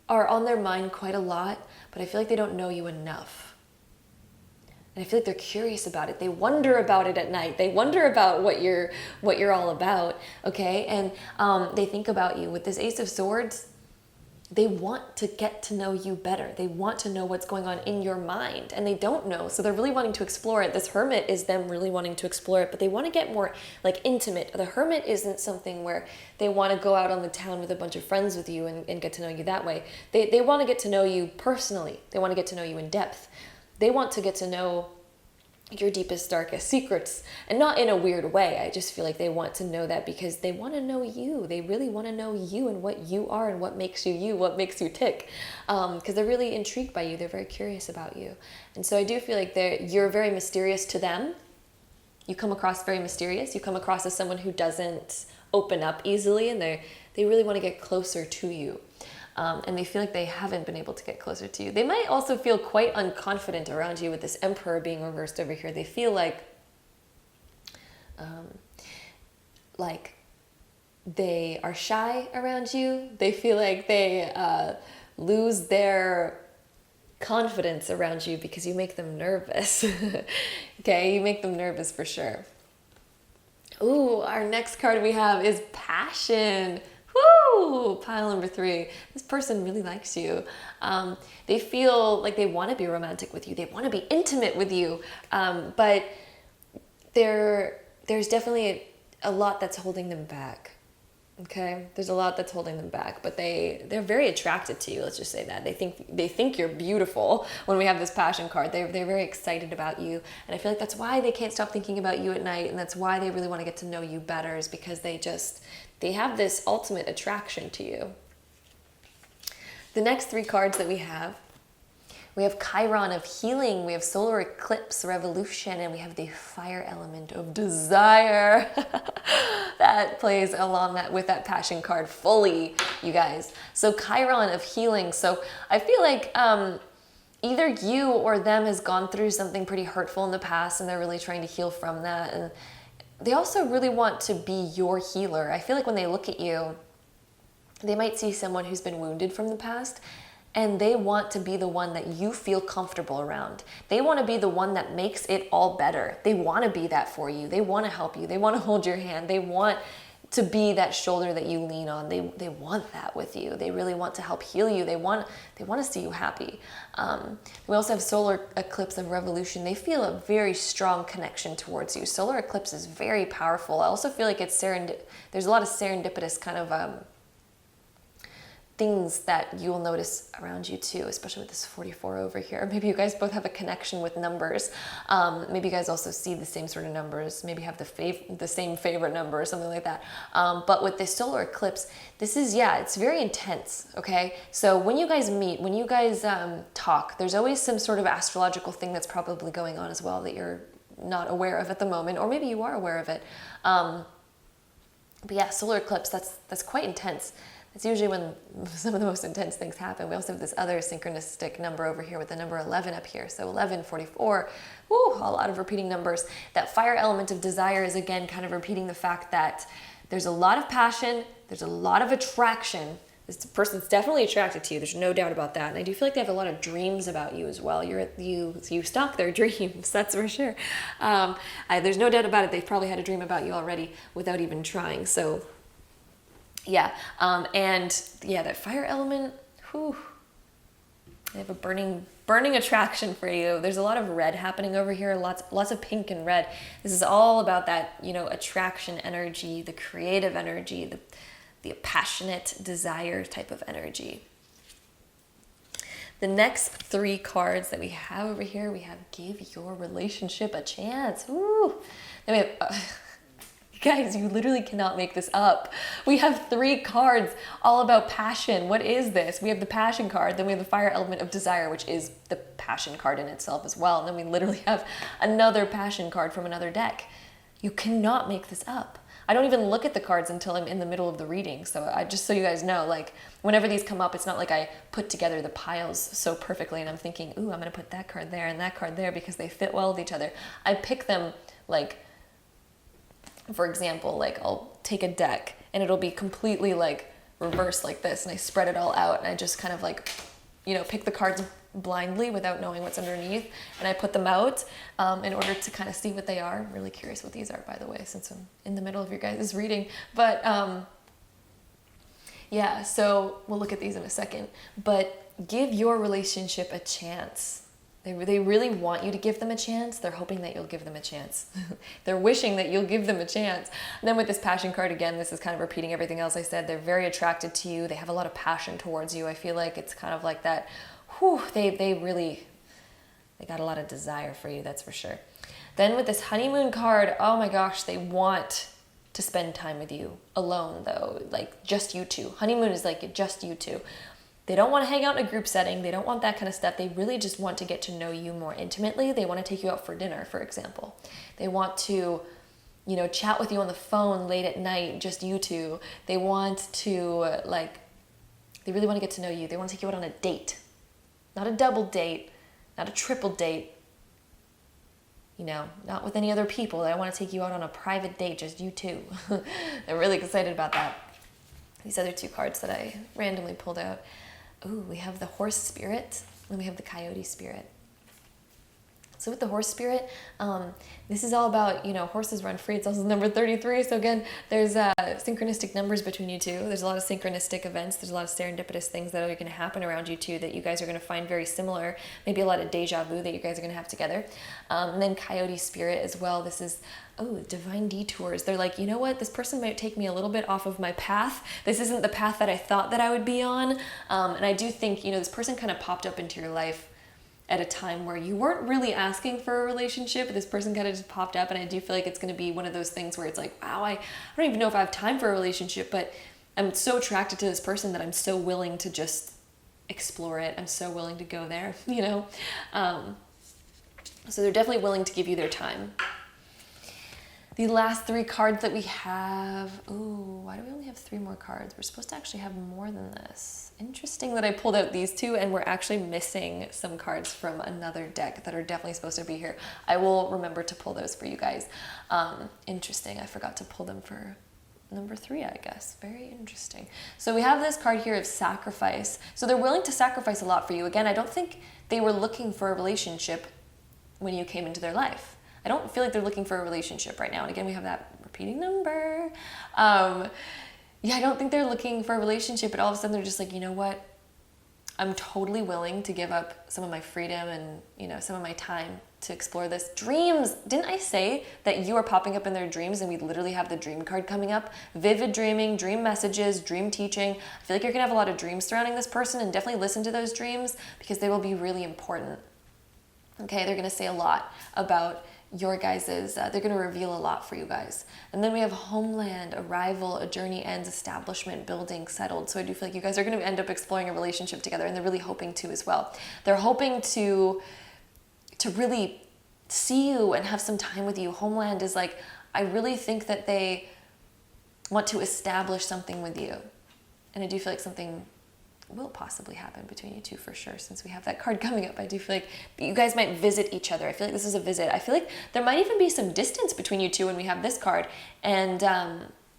are on their mind quite a lot, but I feel like they don't know you enough. And I feel like they're curious about it. They wonder about it at night. They wonder about what you're all about, okay? And they think about you. With this Ace of Swords, they want to get to know you better. They want to know what's going on in your mind, and they don't know. So they're really wanting to explore it. This Hermit is them really wanting to explore it, but they want to get more intimate. The Hermit isn't something where they want to go out on the town with a bunch of friends with you and get to know you that way. They want to get to know you personally. They want to get to know you in depth. They want to get to know your deepest, darkest secrets, and not in a weird way. I just feel like they want to know that because they want to know you. They really want to know you and what you are and what makes you, what makes you tick, because they're really intrigued by you. They're very curious about you. And so I do feel like you're very mysterious to them. You come across very mysterious. You come across as someone who doesn't open up easily, and they really want to get closer to you. And they feel like they haven't been able to get closer to you. They might also feel quite unconfident around you with this Emperor being reversed over here. They feel like they are shy around you. They feel like they lose their confidence around you because you make them nervous. Okay, you make them nervous for sure. Ooh, our next card we have is Passion. Woo! Pile number 3. This person really likes you. They feel like they want to be romantic with you. They want to be intimate with you. But there's definitely a lot that's holding them back. Okay? There's a lot that's holding them back. But they're very attracted to you. Let's just say that. They think you're beautiful when we have this Passion card. They're very excited about you. And I feel like that's why they can't stop thinking about you at night. And that's why they really want to get to know you better, is because they have this ultimate attraction to you. The next 3 cards that we have Chiron of healing, we have solar eclipse, revolution, and we have the fire element of desire. That plays along with that passion card fully, you guys. So Chiron of healing. So I feel like either you or them has gone through something pretty hurtful in the past, and they're really trying to heal from that. And they also really want to be your healer. I feel like when they look at you, they might see someone who's been wounded from the past, and they want to be the one that you feel comfortable around. They want to be the one that makes it all better. They want to be that for you. They want to help you. They want to hold your hand. They want to be that shoulder that you lean on. They want that with you. They really want to help heal you. They want to see you happy. We also have solar eclipse of revolution. They feel a very strong connection towards you. Solar eclipse is very powerful. I also feel like there's a lot of serendipitous kind of things that you will notice around you too, especially with this 44 over here. Maybe you guys both have a connection with numbers. Maybe you guys also see the same sort of numbers, maybe have the same favorite number or something like that. But with this solar eclipse, this is, it's very intense, okay? So when you guys meet, when you guys talk, there's always some sort of astrological thing that's probably going on as well that you're not aware of at the moment, or maybe you are aware of it. But yeah, solar eclipse, that's quite intense. It's usually when some of the most intense things happen. We also have this other synchronistic number over here with the number 11 up here. So 11, 44, a lot of repeating numbers. That fire element of desire is again kind of repeating the fact that there's a lot of passion, there's a lot of attraction. This person's definitely attracted to you. There's no doubt about that. And I do feel like they have a lot of dreams about you as well. You stalk their dreams, that's for sure. There's no doubt about it. They've probably had a dream about you already without even trying. So yeah, that fire element, they have a burning attraction for you. There's a lot of red happening over here, lots of pink and red. This is all about that, attraction energy, the creative energy, the passionate desire type of energy. The next 3 cards that we have over here, we have give your relationship a chance. Then we have... Guys, you literally cannot make this up. We have 3 cards all about passion. What is this? We have the passion card, then we have the fire element of desire, which is the passion card in itself as well. And then we literally have another passion card from another deck. You cannot make this up. I don't even look at the cards until I'm in the middle of the reading. So just so you guys know, like whenever these come up, it's not like I put together the piles so perfectly and I'm thinking, I'm going to put that card there and that card there because they fit well with each other. I pick them like, for example, like I'll take a deck and it'll be completely like reversed like this and I spread it all out and I just kind of like, pick the cards blindly without knowing what's underneath and I put them out in order to kind of see what they are. I'm really curious what these are, by the way, since I'm in the middle of your guys' reading. But so we'll look at these in a second. But give your relationship a chance. They really want you to give them a chance. They're hoping that you'll give them a chance. They're wishing that you'll give them a chance. And then with this passion card, again, this is kind of repeating everything else I said. They're very attracted to you. They have a lot of passion towards you. I feel like it's kind of like that, they got a lot of desire for you, that's for sure. Then with this honeymoon card, oh my gosh, they want to spend time with you alone though, like just you two. Honeymoon is like just you two. They don't want to hang out in a group setting. They don't want that kind of stuff. They really just want to get to know you more intimately. They want to take you out for dinner, for example. They want to, chat with you on the phone late at night, just you two. They want to, they really want to get to know you. They want to take you out on a date. Not a double date, not a triple date, not with any other people. They want to take you out on a private date, just you two. I'm really excited about that. These other 2 cards that I randomly pulled out. We have the horse spirit and we have the coyote spirit. So with the horse spirit, this is all about, horses run free. It's also number 33. So again, there's synchronistic numbers between you two. There's a lot of synchronistic events. There's a lot of serendipitous things that are going to happen around you two that you guys are going to find very similar. Maybe a lot of deja vu that you guys are going to have together. And then coyote spirit as well. This is, divine detours. They're like, you know what? This person might take me a little bit off of my path. This isn't the path that I thought that I would be on. And I do think, this person kind of popped up into your life at a time where you weren't really asking for a relationship. This person kind of just popped up, and I do feel like it's going to be one of those things where it's like, wow, I don't even know if I have time for a relationship, but I'm so attracted to this person that I'm so willing to just explore it. I'm so willing to go there, you know? So they're definitely willing to give you their time. The last 3 cards that we have, ooh, why do we only have 3 more cards? We're supposed to actually have more than this. Interesting that I pulled out these 2 and we're actually missing some cards from another deck that are definitely supposed to be here. I will remember to pull those for you guys. Interesting, I forgot to pull them for number 3, I guess. Very interesting. So we have this card here of sacrifice. So they're willing to sacrifice a lot for you. Again, I don't think they were looking for a relationship when you came into their life. I don't feel like they're looking for a relationship right now. And again, we have that repeating number. Yeah, I don't think they're looking for a relationship, but all of a sudden they're just like, you know what? I'm totally willing to give up some of my freedom and, you know, some of my time to explore this. Dreams. Didn't I say that you are popping up in their dreams, and we literally have the dream card coming up? Vivid dreaming, dream messages, dream teaching. I feel like you're going to have a lot of dreams surrounding this person, and definitely listen to those dreams because they will be really important. Okay, they're going to say a lot about your guys's, they're going to reveal a lot for you guys. And then we have homeland, arrival, a journey ends, establishment, building, settled. So I do feel like you guys are going to end up exploring a relationship together, and they're really hoping to as well. They're hoping to really see you and have some time with you. Homeland is like, I really think that they want to establish something with you. And I do feel like something will possibly happen between you two for sure, since we have that card coming up. I do feel like you guys might visit each other. I feel like this is a visit. I feel like there might even be some distance between you two when we have this card, and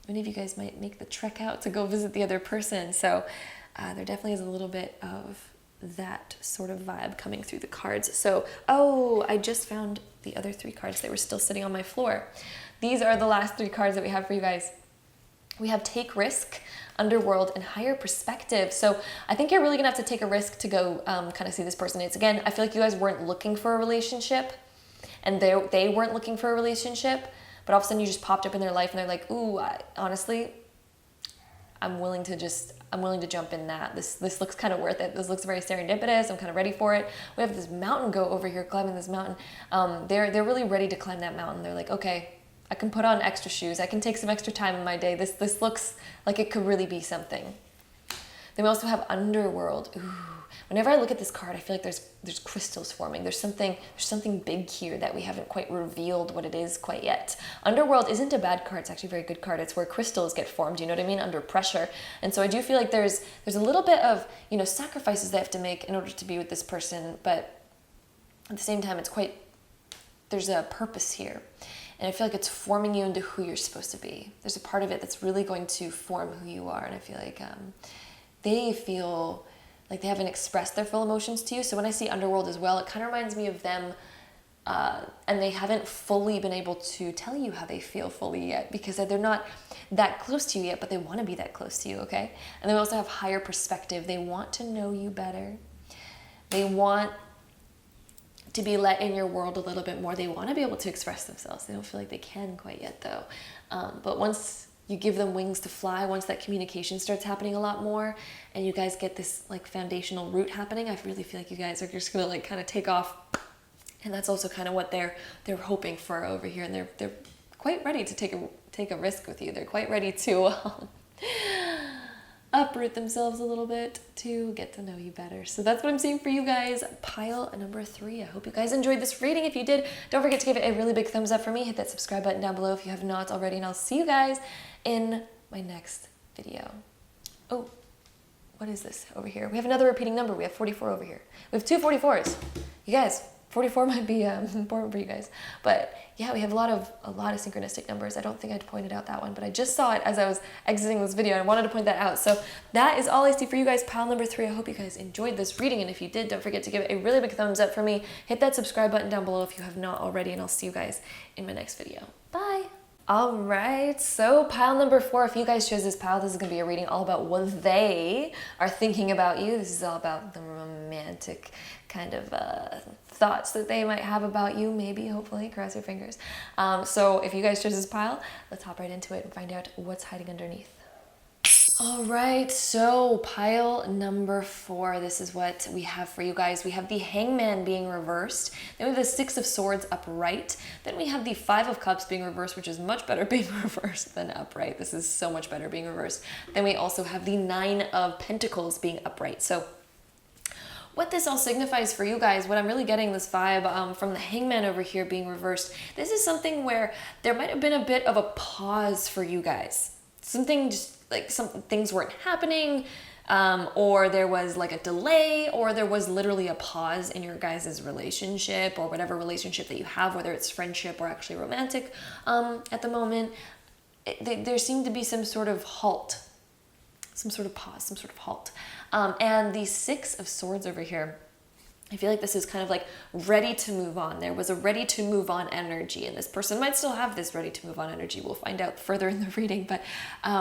many of you guys might make the trek out to go visit the other person. So there definitely is a little bit of that sort of vibe coming through the cards. So, oh, I just found the other 3 cards that were still sitting on my floor. These are the last 3 cards that we have for you guys. We have take risk, underworld, and higher perspective. So I think you're really gonna have to take a risk to go kind of see this person. It's, again, I feel like you guys weren't looking for a relationship, and they weren't looking for a relationship, but all of a sudden you just popped up in their life and they're like, ooh, honestly, I'm willing to jump in that. This looks kind of worth it. This looks very serendipitous. I'm kind of ready for it. We have this mountain goat over here climbing this mountain. They're really ready to climb that mountain. They're like, okay, I can put on extra shoes. I can take some extra time in my day. This looks like it could really be something. Then we also have underworld. Ooh. Whenever I look at this card, I feel like there's crystals forming. There's something big here that we haven't quite revealed what it is quite yet. Underworld isn't a bad card. It's actually a very good card. It's where crystals get formed, you know what I mean, under pressure. And so I do feel like there's a little bit of, you know, sacrifices they have to make in order to be with this person, but at the same time, there's a purpose here. And I feel like it's forming you into who you're supposed to be. There's a part of it that's really going to form who you are. And I feel like they feel like they haven't expressed their full emotions to you. So when I see underworld as well, it kind of reminds me of them, and they haven't fully been able to tell you how they feel fully yet, because they're not that close to you yet, but they want to be that close to you, okay? And they also have higher perspective. They want to know you better. They want to be let in your world a little bit more. They want to be able to express themselves. They don't feel like they can quite yet, though. But once you give them wings to fly, once that communication starts happening a lot more, and you guys get this like foundational root happening, I really feel like you guys are just gonna like kind of take off. And that's also kind of what they're hoping for over here. And they're quite ready to take a risk with you. They're quite ready to uproot themselves a little bit to get to know you better. So that's what I'm seeing for you guys. Pile number 3. I hope you guys enjoyed this reading. If you did, don't forget to give it a really big thumbs up for me. Hit that subscribe button down below if you have not already, and I'll see you guys in my next video. Oh, what is this over here? We have another repeating number. We have 44 over here. We have 2 44s. You guys, 44 might be important for you guys. But yeah, we have a lot of synchronistic numbers. I don't think I'd pointed out that one, but I just saw it as I was exiting this video, and I wanted to point that out. So that is all I see for you guys, pile number 3. I hope you guys enjoyed this reading, and if you did, don't forget to give it a really big thumbs up for me. Hit that subscribe button down below if you have not already, and I'll see you guys in my next video. Bye! All right, so pile number 4, if you guys chose this pile, this is going to be a reading all about what they are thinking about you. This is all about the romantic kind of thoughts that they might have about you, maybe, hopefully, cross your fingers. So if you guys chose this pile, let's hop right into it and find out what's hiding underneath. All right, so pile number 4, this is what we have for you guys. We have the Hangman being reversed, then we have the Six of Swords upright, then we have the Five of Cups being reversed, which is much better being reversed than upright. This is so much better being reversed. Then we also have the Nine of Pentacles being upright. So what this all signifies for you guys, what I'm really getting this vibe from the Hangman over here being reversed, this is something where there might have been a bit of a pause for you guys. Something just like some things weren't happening, or there was like a delay, or there was literally a pause in your guys' relationship or whatever relationship that you have, whether it's friendship or actually romantic at the moment. There seemed to be some sort of halt, some sort of pause, some sort of halt. And the Six of Swords over here, I feel like this is kind of like ready to move on. There was a ready to move on energy, and this person might still have this ready to move on energy. We'll find out further in the reading, but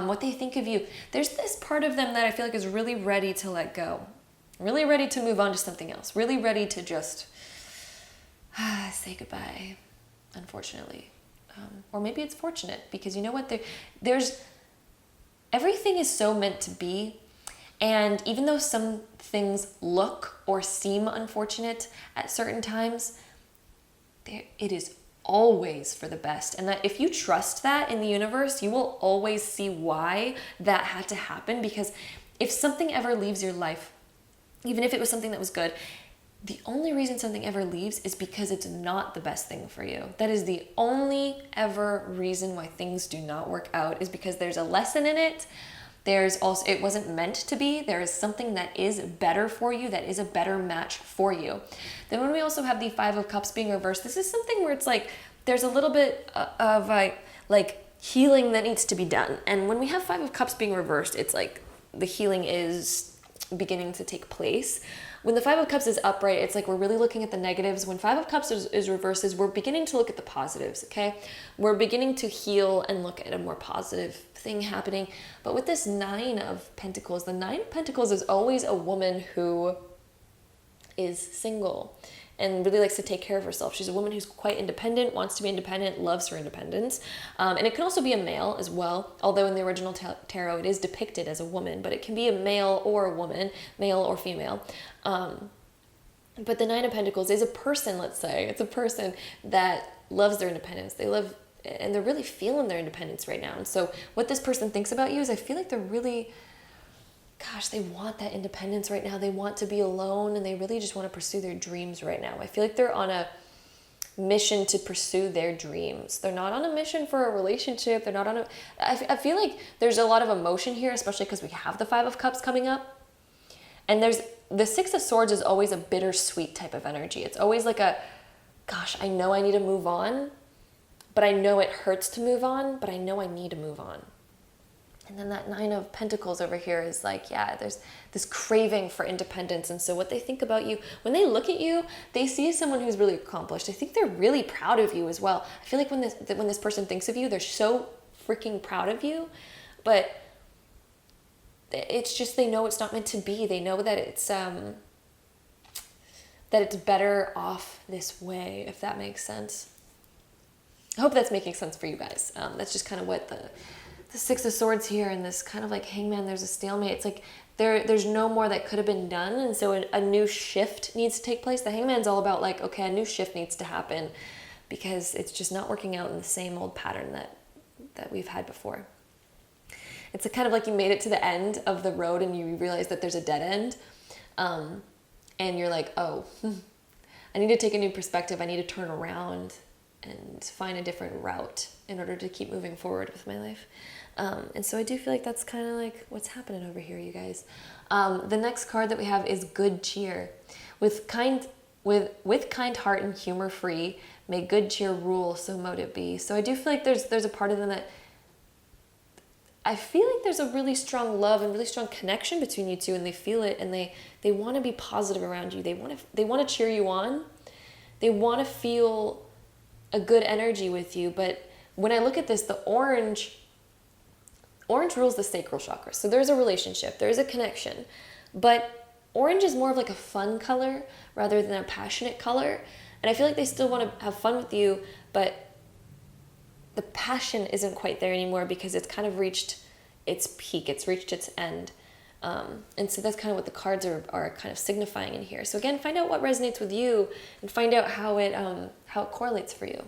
what they think of you, there's this part of them that I feel like is really ready to let go, really ready to move on to something else, really ready to just say goodbye, unfortunately. Or maybe it's fortunate, because you know what? There's everything is so meant to be. And even though some things look or seem unfortunate at certain times, it is always for the best. And that if you trust that in the universe, you will always see why that had to happen. Because if something ever leaves your life, even if it was something that was good, the only reason something ever leaves is because it's not the best thing for you. That is the only ever reason why things do not work out, is because there's a lesson in it. There's also, it wasn't meant to be. There is something that is better for you, that is a better match for you. Then when we also have the Five of Cups being reversed, this is something where it's like, there's a little bit of like healing that needs to be done. And when we have Five of Cups being reversed, it's like the healing is beginning to take place. When the Five of Cups is upright, it's like we're really looking at the negatives. When Five of Cups is reversed, we're beginning to look at the positives, okay? We're beginning to heal and look at a more positive thing happening. But with this Nine of Pentacles, the Nine of Pentacles is always a woman who is single and really likes to take care of herself. She's a woman who's quite independent, wants to be independent, loves her independence. And it can also be a male as well, although in the original tarot it is depicted as a woman, but it can be a male or a woman, male or female. But the Nine of Pentacles is a person, let's say. It's a person that loves their independence. They love, and they're really feeling their independence right now. And so what this person thinks about you is, I feel like they're really, gosh, they want that independence right now. They want to be alone, and they really just want to pursue their dreams right now. I feel like they're on a mission to pursue their dreams. They're not on a mission for a relationship. They're not on a, I feel like there's a lot of emotion here, especially because we have the Five of Cups coming up. And there's, the Six of Swords is always a bittersweet type of energy. It's always like a, gosh, I know I need to move on, but I know it hurts to move on, but I know I need to move on. And then that Nine of Pentacles over here is like, yeah, there's this craving for independence. And so what they think about you, when they look at you, they see someone who's really accomplished. I think they're really proud of you as well. I feel like when this person thinks of you, they're so freaking proud of you, but it's just, they know it's not meant to be. They know that it's better off this way, if that makes sense. I hope that's making sense for you guys. That's just kind of what the Six of Swords here, and this kind of like Hangman, there's a stalemate. It's like there's no more that could have been done, and so a new shift needs to take place. The Hangman's all about like, okay, a new shift needs to happen because it's just not working out in the same old pattern that we've had before. It's a kind of like you made it to the end of the road and you realize that there's a dead end, and you're like, oh, I need to take a new perspective. I need to turn around and find a different route in order to keep moving forward with my life. And so I do feel like that's kind of like what's happening over here, you guys. The next card that we have is Good Cheer. With kind heart and humor free, may good cheer rule, so mote it be. So I do feel like there's a part of them that I feel like there's a really strong love and really strong connection between you two, and they feel it, and they want to be positive around you. They want to cheer you on. They want to feel a good energy with you. But when I look at this, the orange rules the sacral chakra. So there's a relationship, there's a connection, but orange is more of like a fun color rather than a passionate color. And I feel like they still want to have fun with you, but the passion isn't quite there anymore because it's kind of reached its peak, it's reached its end. And so that's kind of what the cards are kind of signifying in here. So again, find out what resonates with you and find out how it correlates for you.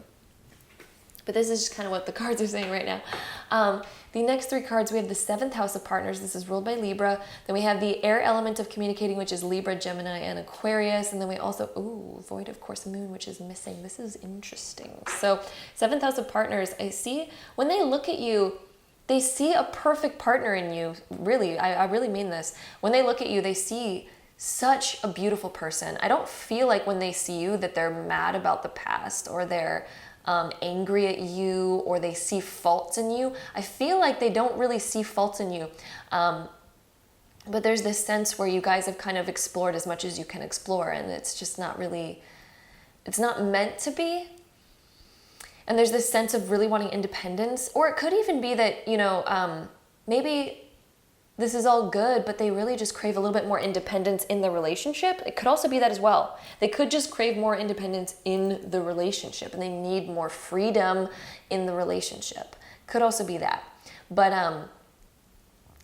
But this is just kind of what the cards are saying right now. The next three cards, we have the 7th house of partners. This is ruled by Libra. Then we have the air element of communicating, which is Libra, Gemini, and Aquarius. And then we also, void of course moon, which is missing. This is interesting. So 7th house of partners, I see when they look at you, they see a perfect partner in you. Really, I really mean this. When they look at you, they see such a beautiful person. I don't feel like when they see you that they're mad about the past or they're angry at you or they see faults in you. I feel like they don't really see faults in you. But there's this sense where you guys have kind of explored as much as you can explore, and it's just not really, it's not meant to be. And there's this sense of really wanting independence, or it could even be that, you know, maybe this is all good, but they really just crave a little bit more independence in the relationship. It could also be that as well. They could just crave more independence in the relationship and they need more freedom in the relationship. Could also be that. But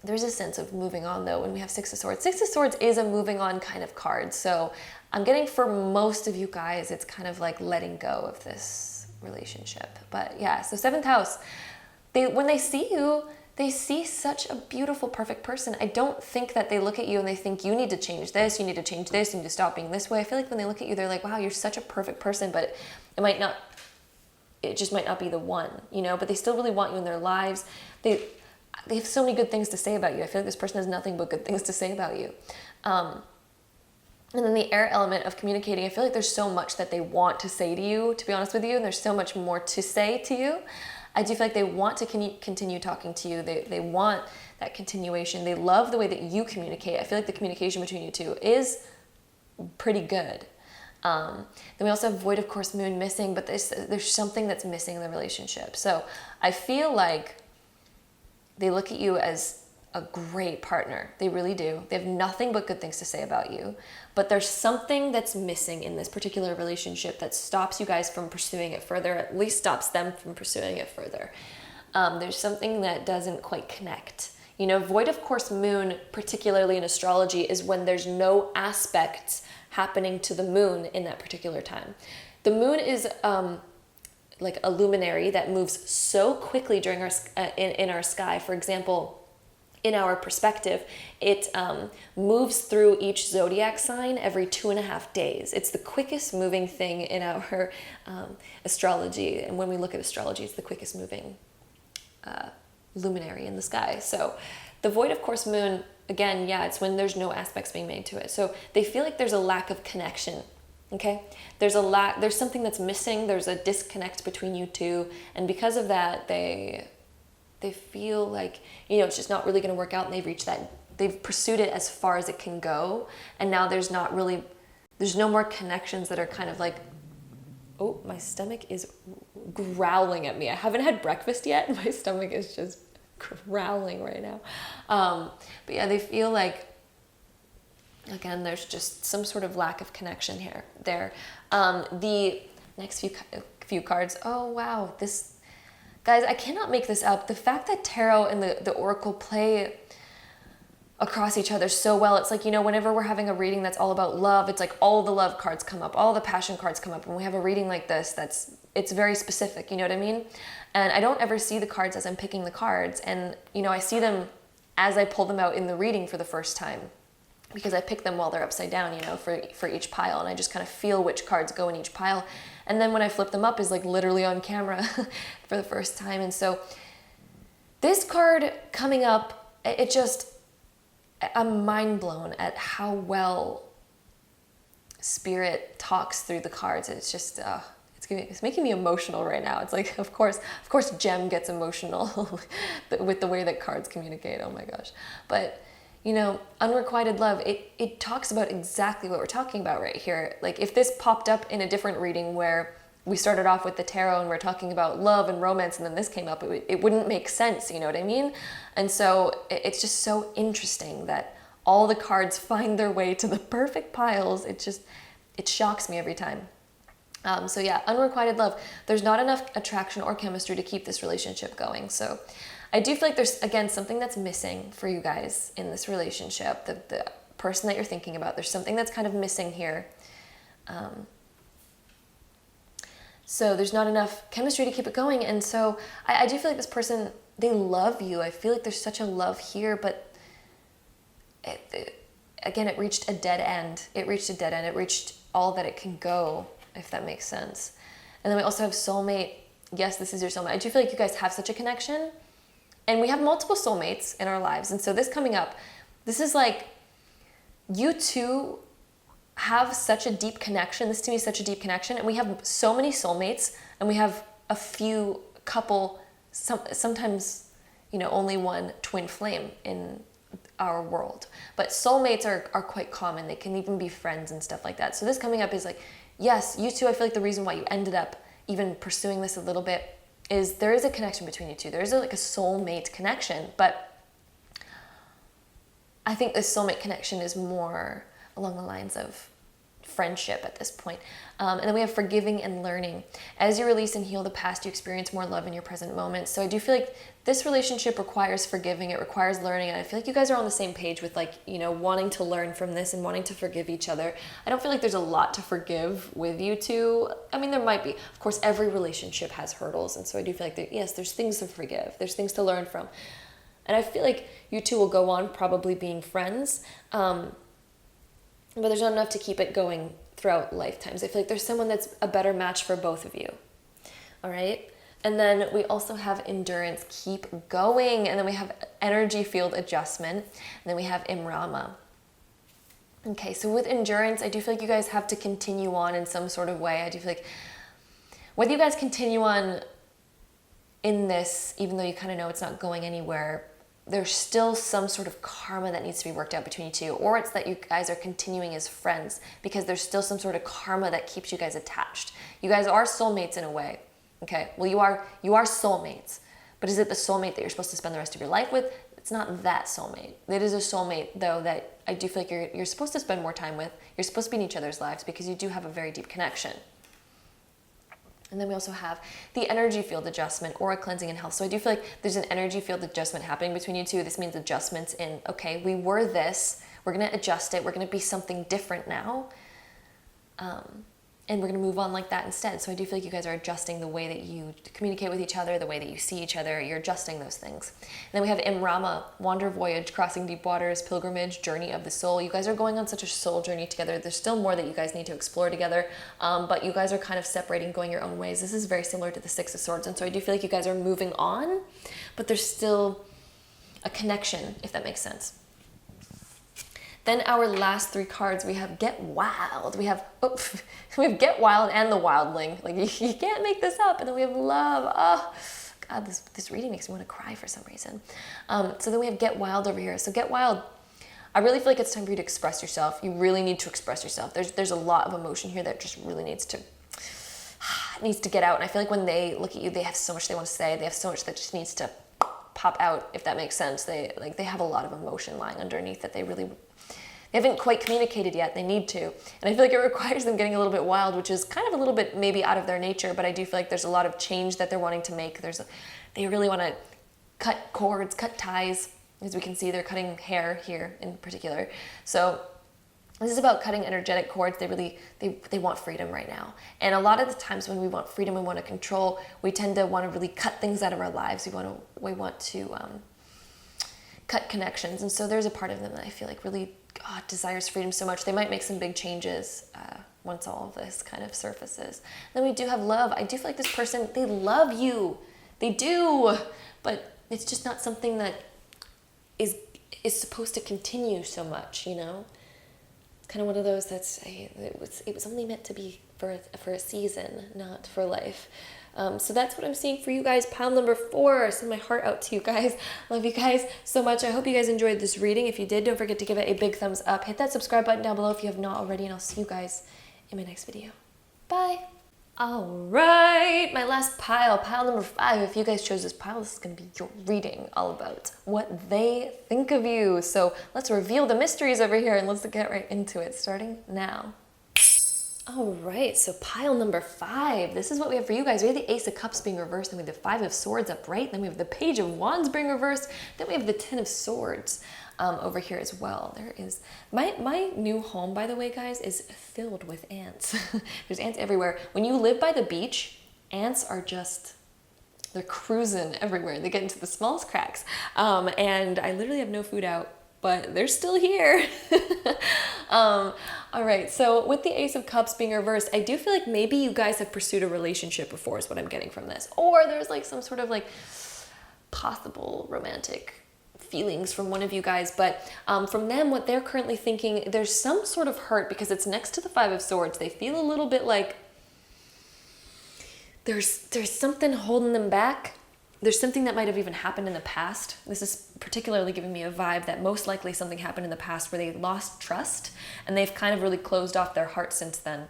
there's a sense of moving on though when we have 6 of Swords. 6 of Swords is a moving on kind of card. So I'm getting for most of you guys, it's kind of like letting go of this relationship. But yeah, so 7th house, when they see you, they see such a beautiful, perfect person. I don't think that they look at you and they think you need to change this, you need to change this, you need to stop being this way. I feel like when they look at you, they're like, wow, you're such a perfect person, but it just might not be the one, you know, but they still really want you in their lives. They have so many good things to say about you. I feel like this person has nothing but good things to say about you. And then the air element of communicating, I feel like there's so much that they want to say to you, to be honest with you, and there's so much more to say to you. I do feel like they want to continue talking to you. They want that continuation. They love the way that you communicate. I feel like the communication between you two is pretty good. Then we also have void of course moon missing, but there's something that's missing in the relationship. So I feel like they look at you as a great partner. They really do. They have nothing but good things to say about you. But there's something that's missing in this particular relationship that stops you guys from pursuing it further, at least stops them from pursuing it further. There's something that doesn't quite connect. You know, void of course moon, particularly in astrology, is when there's no aspects happening to the moon in that particular time. The moon is like a luminary that moves so quickly during our in our sky. For example, in our perspective, it moves through each zodiac sign every 2.5 days. It's the quickest moving thing in our astrology. And when we look at astrology, it's the quickest moving luminary in the sky. So the void of course moon, again, yeah, it's when there's no aspects being made to it. So they feel like there's a lack of connection. Okay, there's something that's missing. There's a disconnect between you two. And because of that, they feel like, you know, it's just not really going to work out, and they've pursued it as far as it can go, and now there's no more connections that are kind of like, oh, my stomach is growling at me. I haven't had breakfast yet, and my stomach is just growling right now. But yeah, they feel like, again, there's just some sort of lack of connection there. The next few cards, oh wow, this... Guys, I cannot make this up. The fact that tarot and the oracle play across each other so well, it's like, you know, whenever we're having a reading that's all about love, it's like all the love cards come up, all the passion cards come up. When we have a reading like this, it's very specific, you know what I mean? And I don't ever see the cards as I'm picking the cards. And, you know, I see them as I pull them out in the reading for the first time, because I pick them while they're upside down, you know, for each pile. And I just kind of feel which cards go in each pile. And then when I flip them up is like literally on camera for the first time. And so this card coming up, I'm mind blown at how well Spirit talks through the cards. It's just, it's making me emotional right now. It's like, of course Jem gets emotional with the way that cards communicate. Oh my gosh. But you know, unrequited love, it talks about exactly what we're talking about right here. Like if this popped up in a different reading where we started off with the tarot and we're talking about love and romance, and then this came up, it wouldn't make sense, you know what I mean? And so it's just so interesting that all the cards find their way to the perfect piles. It shocks me every time. So yeah, unrequited love. There's not enough attraction or chemistry to keep this relationship going. So I do feel like there's, again, something that's missing for you guys in this relationship. The person that you're thinking about, there's something that's kind of missing here. So there's not enough chemistry to keep it going. And so I do feel like this person, they love you. I feel like there's such a love here, but again, it reached a dead end. It reached a dead end. It reached all that it can go, if that makes sense. And then we also have soulmate. Yes, this is your soulmate. I do feel like you guys have such a connection, and we have multiple soulmates in our lives. And so this coming up, this is like you two have such a deep connection. This to me is such a deep connection, and we have so many soulmates, and we have a few couple, sometimes, you know, only one twin flame in our world. But soulmates are quite common. They can even be friends and stuff like that. So this coming up is like, yes, you two, I feel like the reason why you ended up even pursuing this a little bit is there is a connection between you two. There is like a soulmate connection, but I think this soulmate connection is more along the lines of friendship at this point. And then we have forgiving and learning. As you release and heal the past, you experience more love in your present moment. So I do feel like this relationship requires forgiving. It requires learning. And I feel like you guys are on the same page with, like, you know, wanting to learn from this and wanting to forgive each other. I don't feel like there's a lot to forgive with you two. I mean, there might be. Of course, every relationship has hurdles. And so I do feel like, yes, there's things to forgive. There's things to learn from. And I feel like you two will go on probably being friends. But there's not enough to keep it going throughout lifetimes. I feel like there's someone that's a better match for both of you. All right. And then we also have endurance, keep going. And then we have energy field adjustment. And then we have Imrama. Okay. So with endurance, I do feel like you guys have to continue on in some sort of way. I do feel like whether you guys continue on in this, even though you kind of know it's not going anywhere, there's still some sort of karma that needs to be worked out between you two, or it's that you guys are continuing as friends because there's still some sort of karma that keeps you guys attached. You guys are soulmates in a way. Okay, well, you are soulmates, but is it the soulmate that you're supposed to spend the rest of your life with? It's not that soulmate. It is a soulmate, though, that I do feel like you're supposed to spend more time with. You're supposed to be in each other's lives because you do have a very deep connection. And then we also have the energy field adjustment, aura cleansing and health. So I do feel like there's an energy field adjustment happening between you two. This means adjustments in, okay, we were this, we're going to adjust it, we're going to be something different now. And we're going to move on like that instead. So I do feel like you guys are adjusting the way that you communicate with each other, the way that you see each other. You're adjusting those things. And then we have Imrama, wander voyage, crossing deep waters, pilgrimage, journey of the soul. You guys are going on such a soul journey together. There's still more that you guys need to explore together. But you guys are kind of separating, going your own ways. This is very similar to the Six of Swords. And so I do feel like you guys are moving on, but there's still a connection, if that makes sense. Then our last three cards, we have Get Wild. We have Get Wild and the Wildling. Like, you can't make this up. And then we have Love. Oh, God, this reading makes me want to cry for some reason. So then we have Get Wild over here. So Get Wild, I really feel like it's time for you to express yourself. You really need to express yourself. There's a lot of emotion here that just really needs to get out. And I feel like when they look at you, they have so much they want to say. They have so much that just needs to pop out, if that makes sense. They have a lot of emotion lying underneath that they haven't quite communicated yet. They need to. And I feel like it requires them getting a little bit wild, which is kind of a little bit maybe out of their nature, but I do feel like there's a lot of change that they're wanting to make. They really want to cut cords, cut ties. As we can see, they're cutting hair here in particular. So this is about cutting energetic cords. They want freedom right now. And a lot of the times when we want freedom, we want to control, we tend to want to really cut things out of our lives. We want to cut connections. And so there's a part of them that I feel like really desires freedom so much. They might make some big changes once all of this kind of surfaces. Then we do have Love. I do feel like this person, they love you. They do. But it's just not something that is supposed to continue so much, you know? Kind of one of those it was only meant to be for a season, not for life. So that's what I'm seeing for you guys. Pile number 4. Send my heart out to you guys. Love you guys so much. I hope you guys enjoyed this reading. If you did, don't forget to give it a big thumbs up. Hit that subscribe button down below if you have not already, and I'll see you guys in my next video. Bye. All right, my last pile number 5. If you guys chose this pile, this is going to be your reading all about what they think of you. So let's reveal the mysteries over here and let's get right into it, starting now. All right, so pile number 5. This is what we have for you guys. We have the Ace of Cups being reversed, then we have the 5 of Swords upright, then we have the Page of Wands being reversed, then we have the 10 of Swords over here as well. There is my new home, by the way, guys, is filled with ants. There's ants everywhere. When you live by the beach, ants are just, they're cruising everywhere. They get into the smallest cracks, and I literally have no food out, but they're still here. All right, so with the Ace of Cups being reversed, I do feel like maybe you guys have pursued a relationship before is what I'm getting from this. Or there's like some sort of like possible romantic feelings from one of you guys. But from them, what they're currently thinking, there's some sort of hurt because it's next to the 5 of Swords. They feel a little bit like there's something holding them back. There's something that might have even happened in the past. This is particularly giving me a vibe that most likely something happened in the past where they lost trust and they've kind of really closed off their heart since then.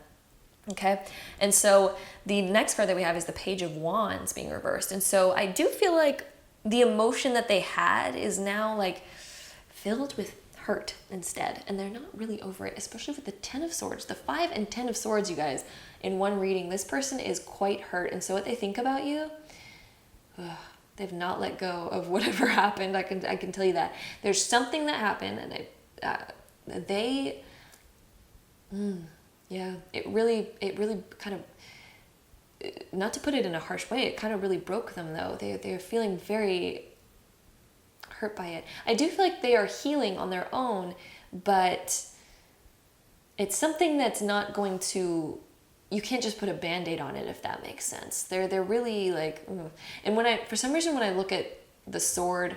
Okay? And so the next card that we have is the Page of Wands being reversed. And so I do feel like the emotion that they had is now like filled with hurt instead. And they're not really over it, especially with the 10 of Swords. The 5 and 10 of Swords, you guys, in one reading, this person is quite hurt. And so what they think about you, they've not let go of whatever happened. I can tell you that there's something that happened, and it really kind of, not to put it in a harsh way, it kind of really broke them though. They're feeling very hurt by it. I do feel like they are healing on their own, but it's something that's not going to, you can't just put a Band-Aid on it, if that makes sense. They're really like, and for some reason when I look at the sword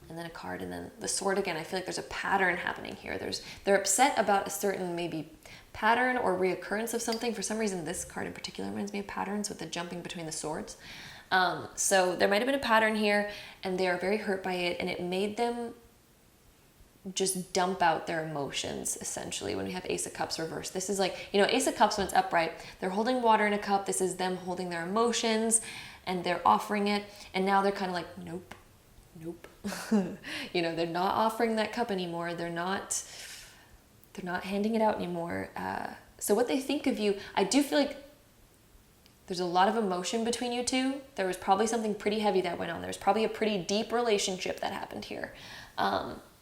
and then a card and then the sword again, I feel like there's a pattern happening here. They're upset about a certain maybe pattern or reoccurrence of something. For some reason, this card in particular reminds me of patterns with the jumping between the swords. So there might have been a pattern here and they are very hurt by it, and it made them just dump out their emotions, essentially. When we have Ace of Cups reversed, this is like, Ace of Cups when it's upright, they're holding water in a cup. This is them holding their emotions and they're offering it, and now they're kind of like, nope. They're not offering that cup anymore. They're not handing it out anymore. So what they think of you, I do feel like there's a lot of emotion between you two. There was probably something pretty heavy that went on. There's probably a pretty deep relationship that happened here.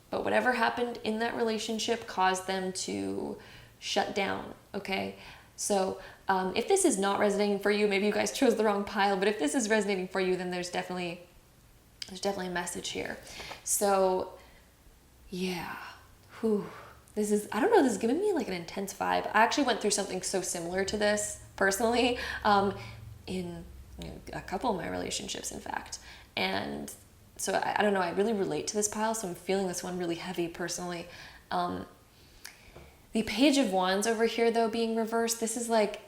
But whatever happened in that relationship caused them to shut down, okay? So if this is not resonating for you, maybe you guys chose the wrong pile, but if this is resonating for you, then there's definitely a message here. So yeah, this is, I don't know, this is giving me like an intense vibe. I actually went through something so similar to this personally in a couple of my relationships, in fact. And so I don't know, I really relate to this pile, so I'm feeling this one really heavy personally. The Page of Wands over here, though, being reversed, this is like,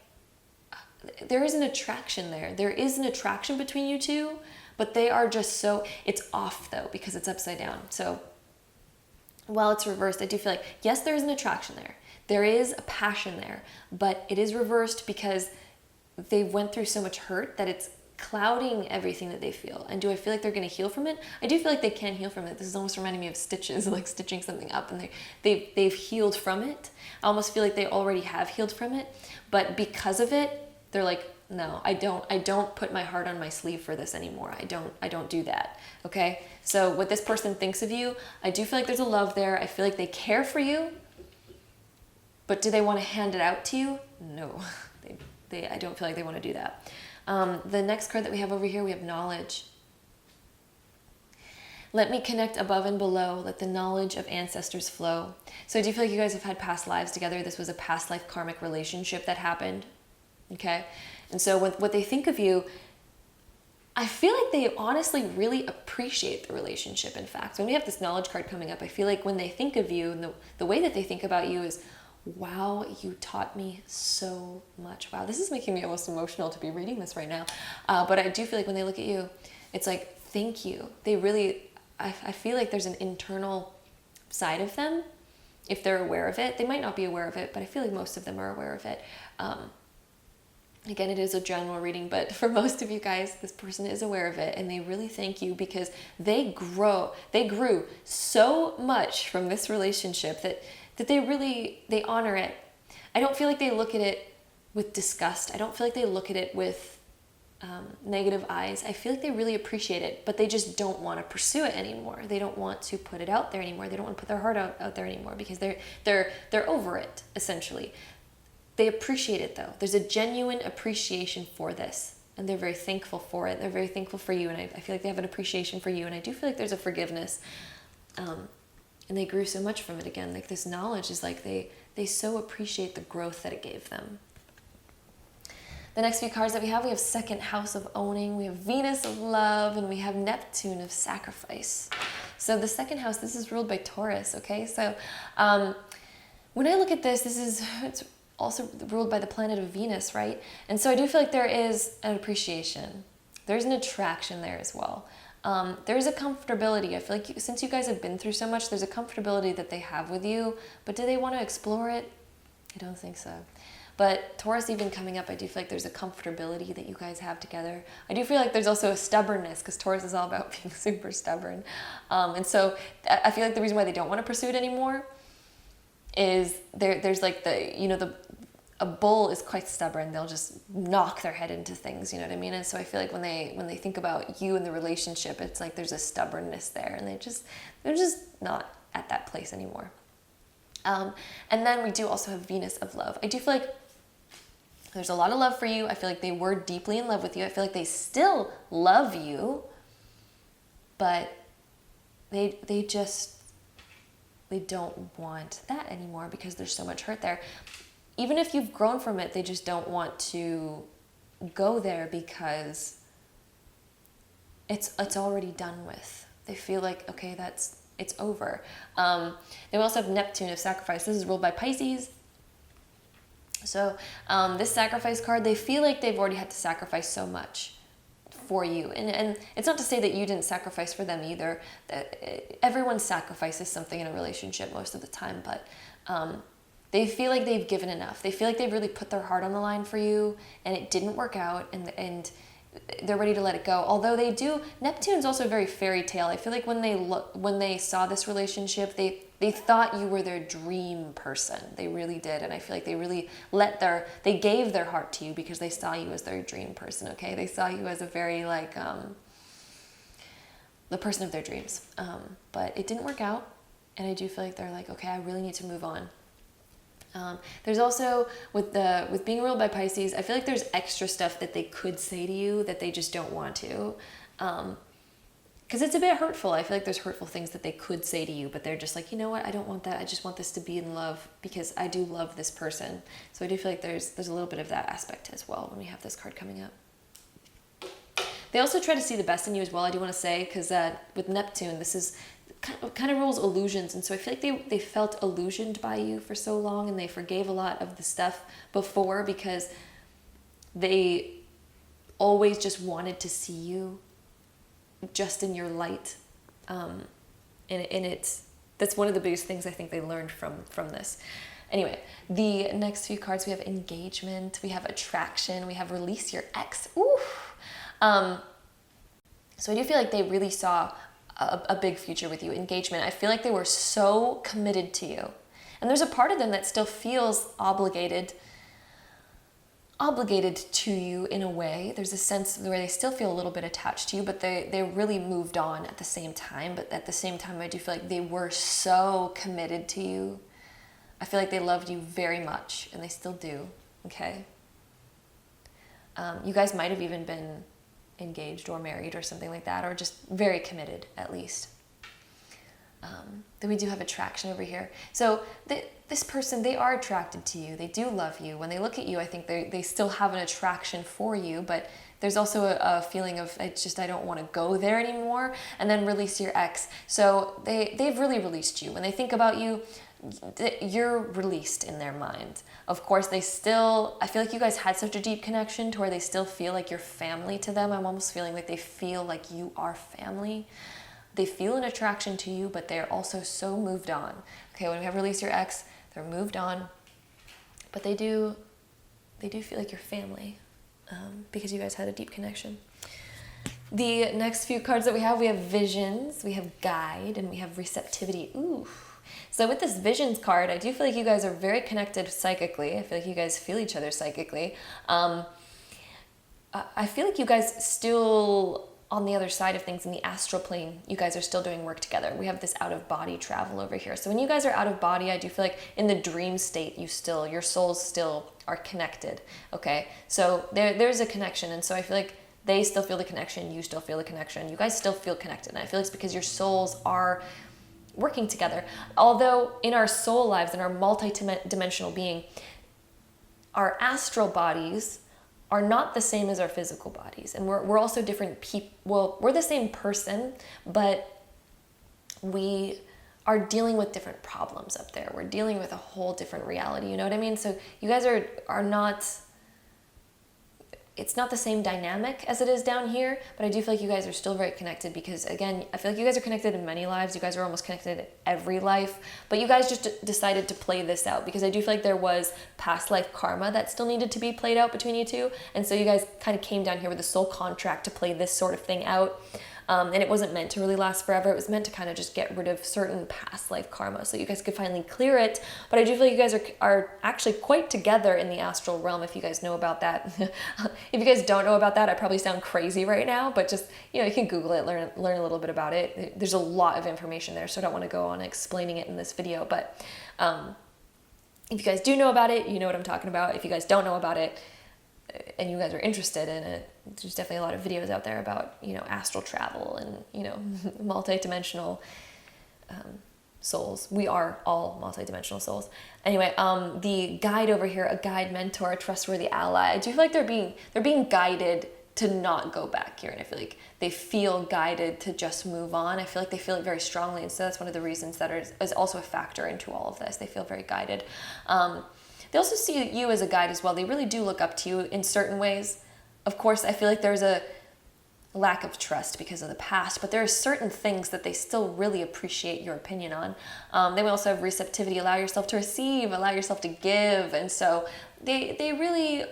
there is an attraction there. There is an attraction between you two, but they are just so, it's off though, because it's upside down. So while it's reversed, I do feel like, yes, there is an attraction there. There is a passion there, but it is reversed because they went through so much hurt that it's clouding everything that they feel. And do I feel like they're going to heal from it? I do feel like they can heal from it. This is almost reminding me of stitches, like stitching something up, and they've healed from it. I almost feel like they already have healed from it, but because of it, they're like, no, I don't put my heart on my sleeve for this anymore. I don't do that. Okay. So what this person thinks of you, I do feel like there's a love there. I feel like they care for you, but do they want to hand it out to you? No, I don't feel like they want to do that. The next card that we have over here, we have Knowledge. Let me connect above and below. Let the knowledge of ancestors flow. So I do feel like you guys have had past lives together. This was a past life karmic relationship that happened. Okay. And so what they think of you, I feel like they honestly really appreciate the relationship. In fact, when we have this Knowledge card coming up, I feel like when they think of you and the way that they think about you is, wow, you taught me so much. Wow, this is making me almost emotional to be reading this right now. But I do feel like when they look at you, it's like, thank you. They really, I feel like there's an internal side of them. If they're aware of it, they might not be aware of it, but I feel like most of them are aware of it. Again, it is a general reading, but for most of you guys, this person is aware of it, and they really thank you because they grew so much from this relationship that they honor it. I don't feel like they look at it with disgust. I don't feel like they look at it with negative eyes. I feel like they really appreciate it, but they just don't want to pursue it anymore. They don't want to put it out there anymore. They don't want to put their heart out there anymore because they're over it, essentially. They appreciate it though. There's a genuine appreciation for this, and they're very thankful for it. They're very thankful for you, and I feel like they have an appreciation for you, and I do feel like there's a forgiveness, and they grew so much from it again. Like this knowledge is like they so appreciate the growth that it gave them. The next few cards that we have second house of owning, we have Venus of love, and we have Neptune of sacrifice. So the second house, this is ruled by Taurus, okay? So when I look at this, it's also ruled by the planet of Venus, right? And so I do feel like there is an appreciation. There's an attraction there as well. There's a comfortability. I feel like since you guys have been through so much, there's a comfortability that they have with you, but do they want to explore it? I don't think so. But Taurus even coming up, I do feel like there's a comfortability that you guys have together. I do feel like there's also a stubbornness, because Taurus is all about being super stubborn. And so I feel like the reason why they don't want to pursue it anymore is there's like a bull is quite stubborn. They'll just knock their head into things, you know what I mean? And so I feel like when they think about you and the relationship, it's like there's a stubbornness there, and they're just not at that place anymore. And then we do also have Venus of love. I do feel like there's a lot of love for you. I feel like they were deeply in love with you. I feel like they still love you, but they don't want that anymore because there's so much hurt there. Even if you've grown from it, they just don't want to go there because it's already done with. They feel like, okay, it's over. Then we also have Neptune of sacrifice. This is ruled by Pisces. So this sacrifice card, they feel like they've already had to sacrifice so much for you. And it's not to say that you didn't sacrifice for them either. Everyone sacrifices something in a relationship most of the time, but they feel like they've given enough. They feel like they've really put their heart on the line for you, and it didn't work out, and they're ready to let it go. Although Neptune's also very fairy tale. I feel like when they saw this relationship, they thought you were their dream person. They really did, and I feel like they really they gave their heart to you because they saw you as their dream person. Okay, they saw you as a very the person of their dreams. But it didn't work out, and I do feel like they're like, okay, I really need to move on. There's also with being ruled by Pisces, I feel like there's extra stuff that they could say to you that they just don't want to, because it's a bit hurtful. I feel like there's hurtful things that they could say to you, but they're just like, you know what, I don't want that. I just want this to be in love because I do love this person. So I do feel like there's a little bit of that aspect as well when we have this card coming up. They also try to see the best in you as well, I do want to say, because with Neptune, this is kind of rules illusions, and so I feel like they felt illusioned by you for so long, and they forgave a lot of the stuff before because they always just wanted to see you just in your light, and that's one of the biggest things I think they learned from this. Anyway, the next few cards, we have engagement, we have attraction, we have release your ex. Oof. So I do feel like they really saw a big future with you. Engagement, I feel like they were so committed to you, and there's a part of them that still feels obligated to you in a way. There's a sense where they still feel a little bit attached to you, but they really moved on at the same time. But at the same time, I do feel like they were so committed to you. I feel like they loved you very much, and they still do. Okay, you guys might have even been engaged or married or something like that, or just very committed at least. Then we do have attraction over here. So this person, they are attracted to you. They do love you. When they look at you, I think they still have an attraction for you, but there's also a feeling of, I don't want to go there anymore. And then release your ex. So they've really released you. When they think about you, you're released in their mind. Of course, I feel like you guys had such a deep connection to where they still feel like you're family to them. I'm almost feeling like they feel like you are family. They feel an attraction to you, but they're also so moved on. Okay, when we have release your ex, they're moved on, but they do feel like you're family, because you guys had a deep connection. The next few cards that we have visions, we have guide, and we have receptivity. Ooh. So with this visions card, I do feel like you guys are very connected psychically. I feel like you guys feel each other psychically. I feel like you guys still, on the other side of things, in the astral plane, you guys are still doing work together. We have this out-of-body travel over here. So when you guys are out of body, I do feel like in the dream state, your souls still are connected, okay? So there's a connection, and so I feel like they still feel the connection, you still feel the connection, you guys still feel connected, and I feel like it's because your souls are working together. Although in our soul lives, in our multi-dimensional being, our astral bodies are not the same as our physical bodies, and we're also different people. Well, we're the same person, but we are dealing with different problems up there. We're dealing with a whole different reality, you know what I mean? So you guys are not, it's not the same dynamic as it is down here, but I do feel like you guys are still very connected because, again, I feel like you guys are connected in many lives. You guys are almost connected in every life, but you guys just decided to play this out because I do feel like there was past life karma that still needed to be played out between you two, and so you guys kind of came down here with a soul contract to play this sort of thing out. And it wasn't meant to really last forever. It was meant to kind of just get rid of certain past life karma so you guys could finally clear it. But I do feel like you guys are actually quite together in the astral realm, if you guys know about that. If you guys don't know about that, I probably sound crazy right now, but just, you know, you can Google it, learn a little bit about it. There's a lot of information there, so I don't want to go on explaining it in this video. But if you guys do know about it, you know what I'm talking about. If you guys don't know about it, and you guys are interested in it, there's definitely a lot of videos out there about, you know, astral travel and, you know, multi-dimensional souls. We are all multi-dimensional souls. Anyway, the guide over here, a guide, mentor, a trustworthy ally. I do feel like they're being guided to not go back here, and I feel like they feel guided to just move on. I feel like they feel it very strongly, and so that's one of the reasons that is also a factor into all of this. They feel very guided. They also see you as a guide as well. They really do look up to you in certain ways. Of course, I feel like there's a lack of trust because of the past, but there are certain things that they still really appreciate your opinion on. They will also have receptivity, allow yourself to receive, allow yourself to give. And so they really,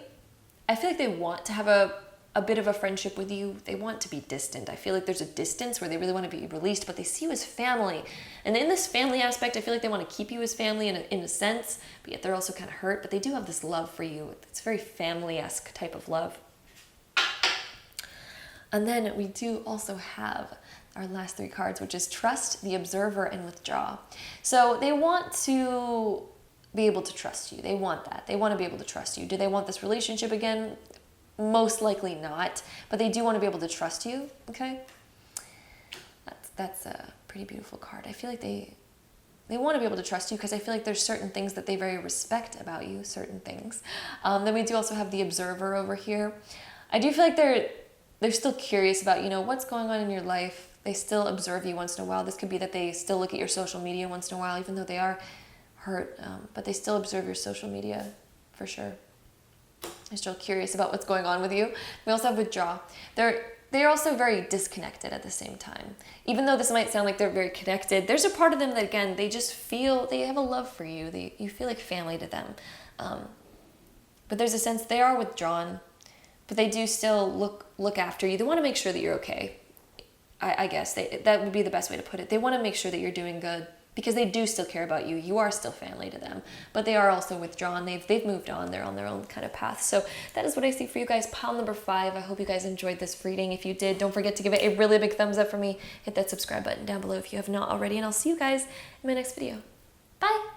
I feel like they want to have a bit of a friendship with you. They want to be distant. I feel like there's a distance where they really want to be released, but they see you as family. And in this family aspect, I feel like they want to keep you as family in a sense, but yet they're also kind of hurt, but they do have this love for you. It's very family-esque type of love. And then we do also have our last three cards, which is trust, the observer, and withdraw. So they want to be able to trust you. They want that. They want to be able to trust you. Do they want this relationship again? Most likely not, but they do want to be able to trust you, okay? That's a pretty beautiful card. I feel like they want to be able to trust you because I feel like there's certain things that they very respect about you, certain things. Then we do also have the observer over here. I do feel like they're still curious about, you know, what's going on in your life. They still observe you once in a while. This could be that they still look at your social media once in a while, even though they are hurt, but they still observe your social media for sure. They're still curious about what's going on with you. We also have withdraw. They're also very disconnected at the same time. Even though this might sound like they're very connected, there's a part of them that, again, they just feel, they have a love for you. You feel like family to them. But there's a sense they are withdrawn, but they do still look after you. They want to make sure that you're okay. I guess that would be the best way to put it. They want to make sure that you're doing good because they do still care about you. You are still family to them, but they are also withdrawn. They've moved on. They're on their own kind of path. So that is what I see for you guys. Pile number 5. I hope you guys enjoyed this reading. If you did, don't forget to give it a really big thumbs up for me. Hit that subscribe button down below if you have not already, and I'll see you guys in my next video. Bye.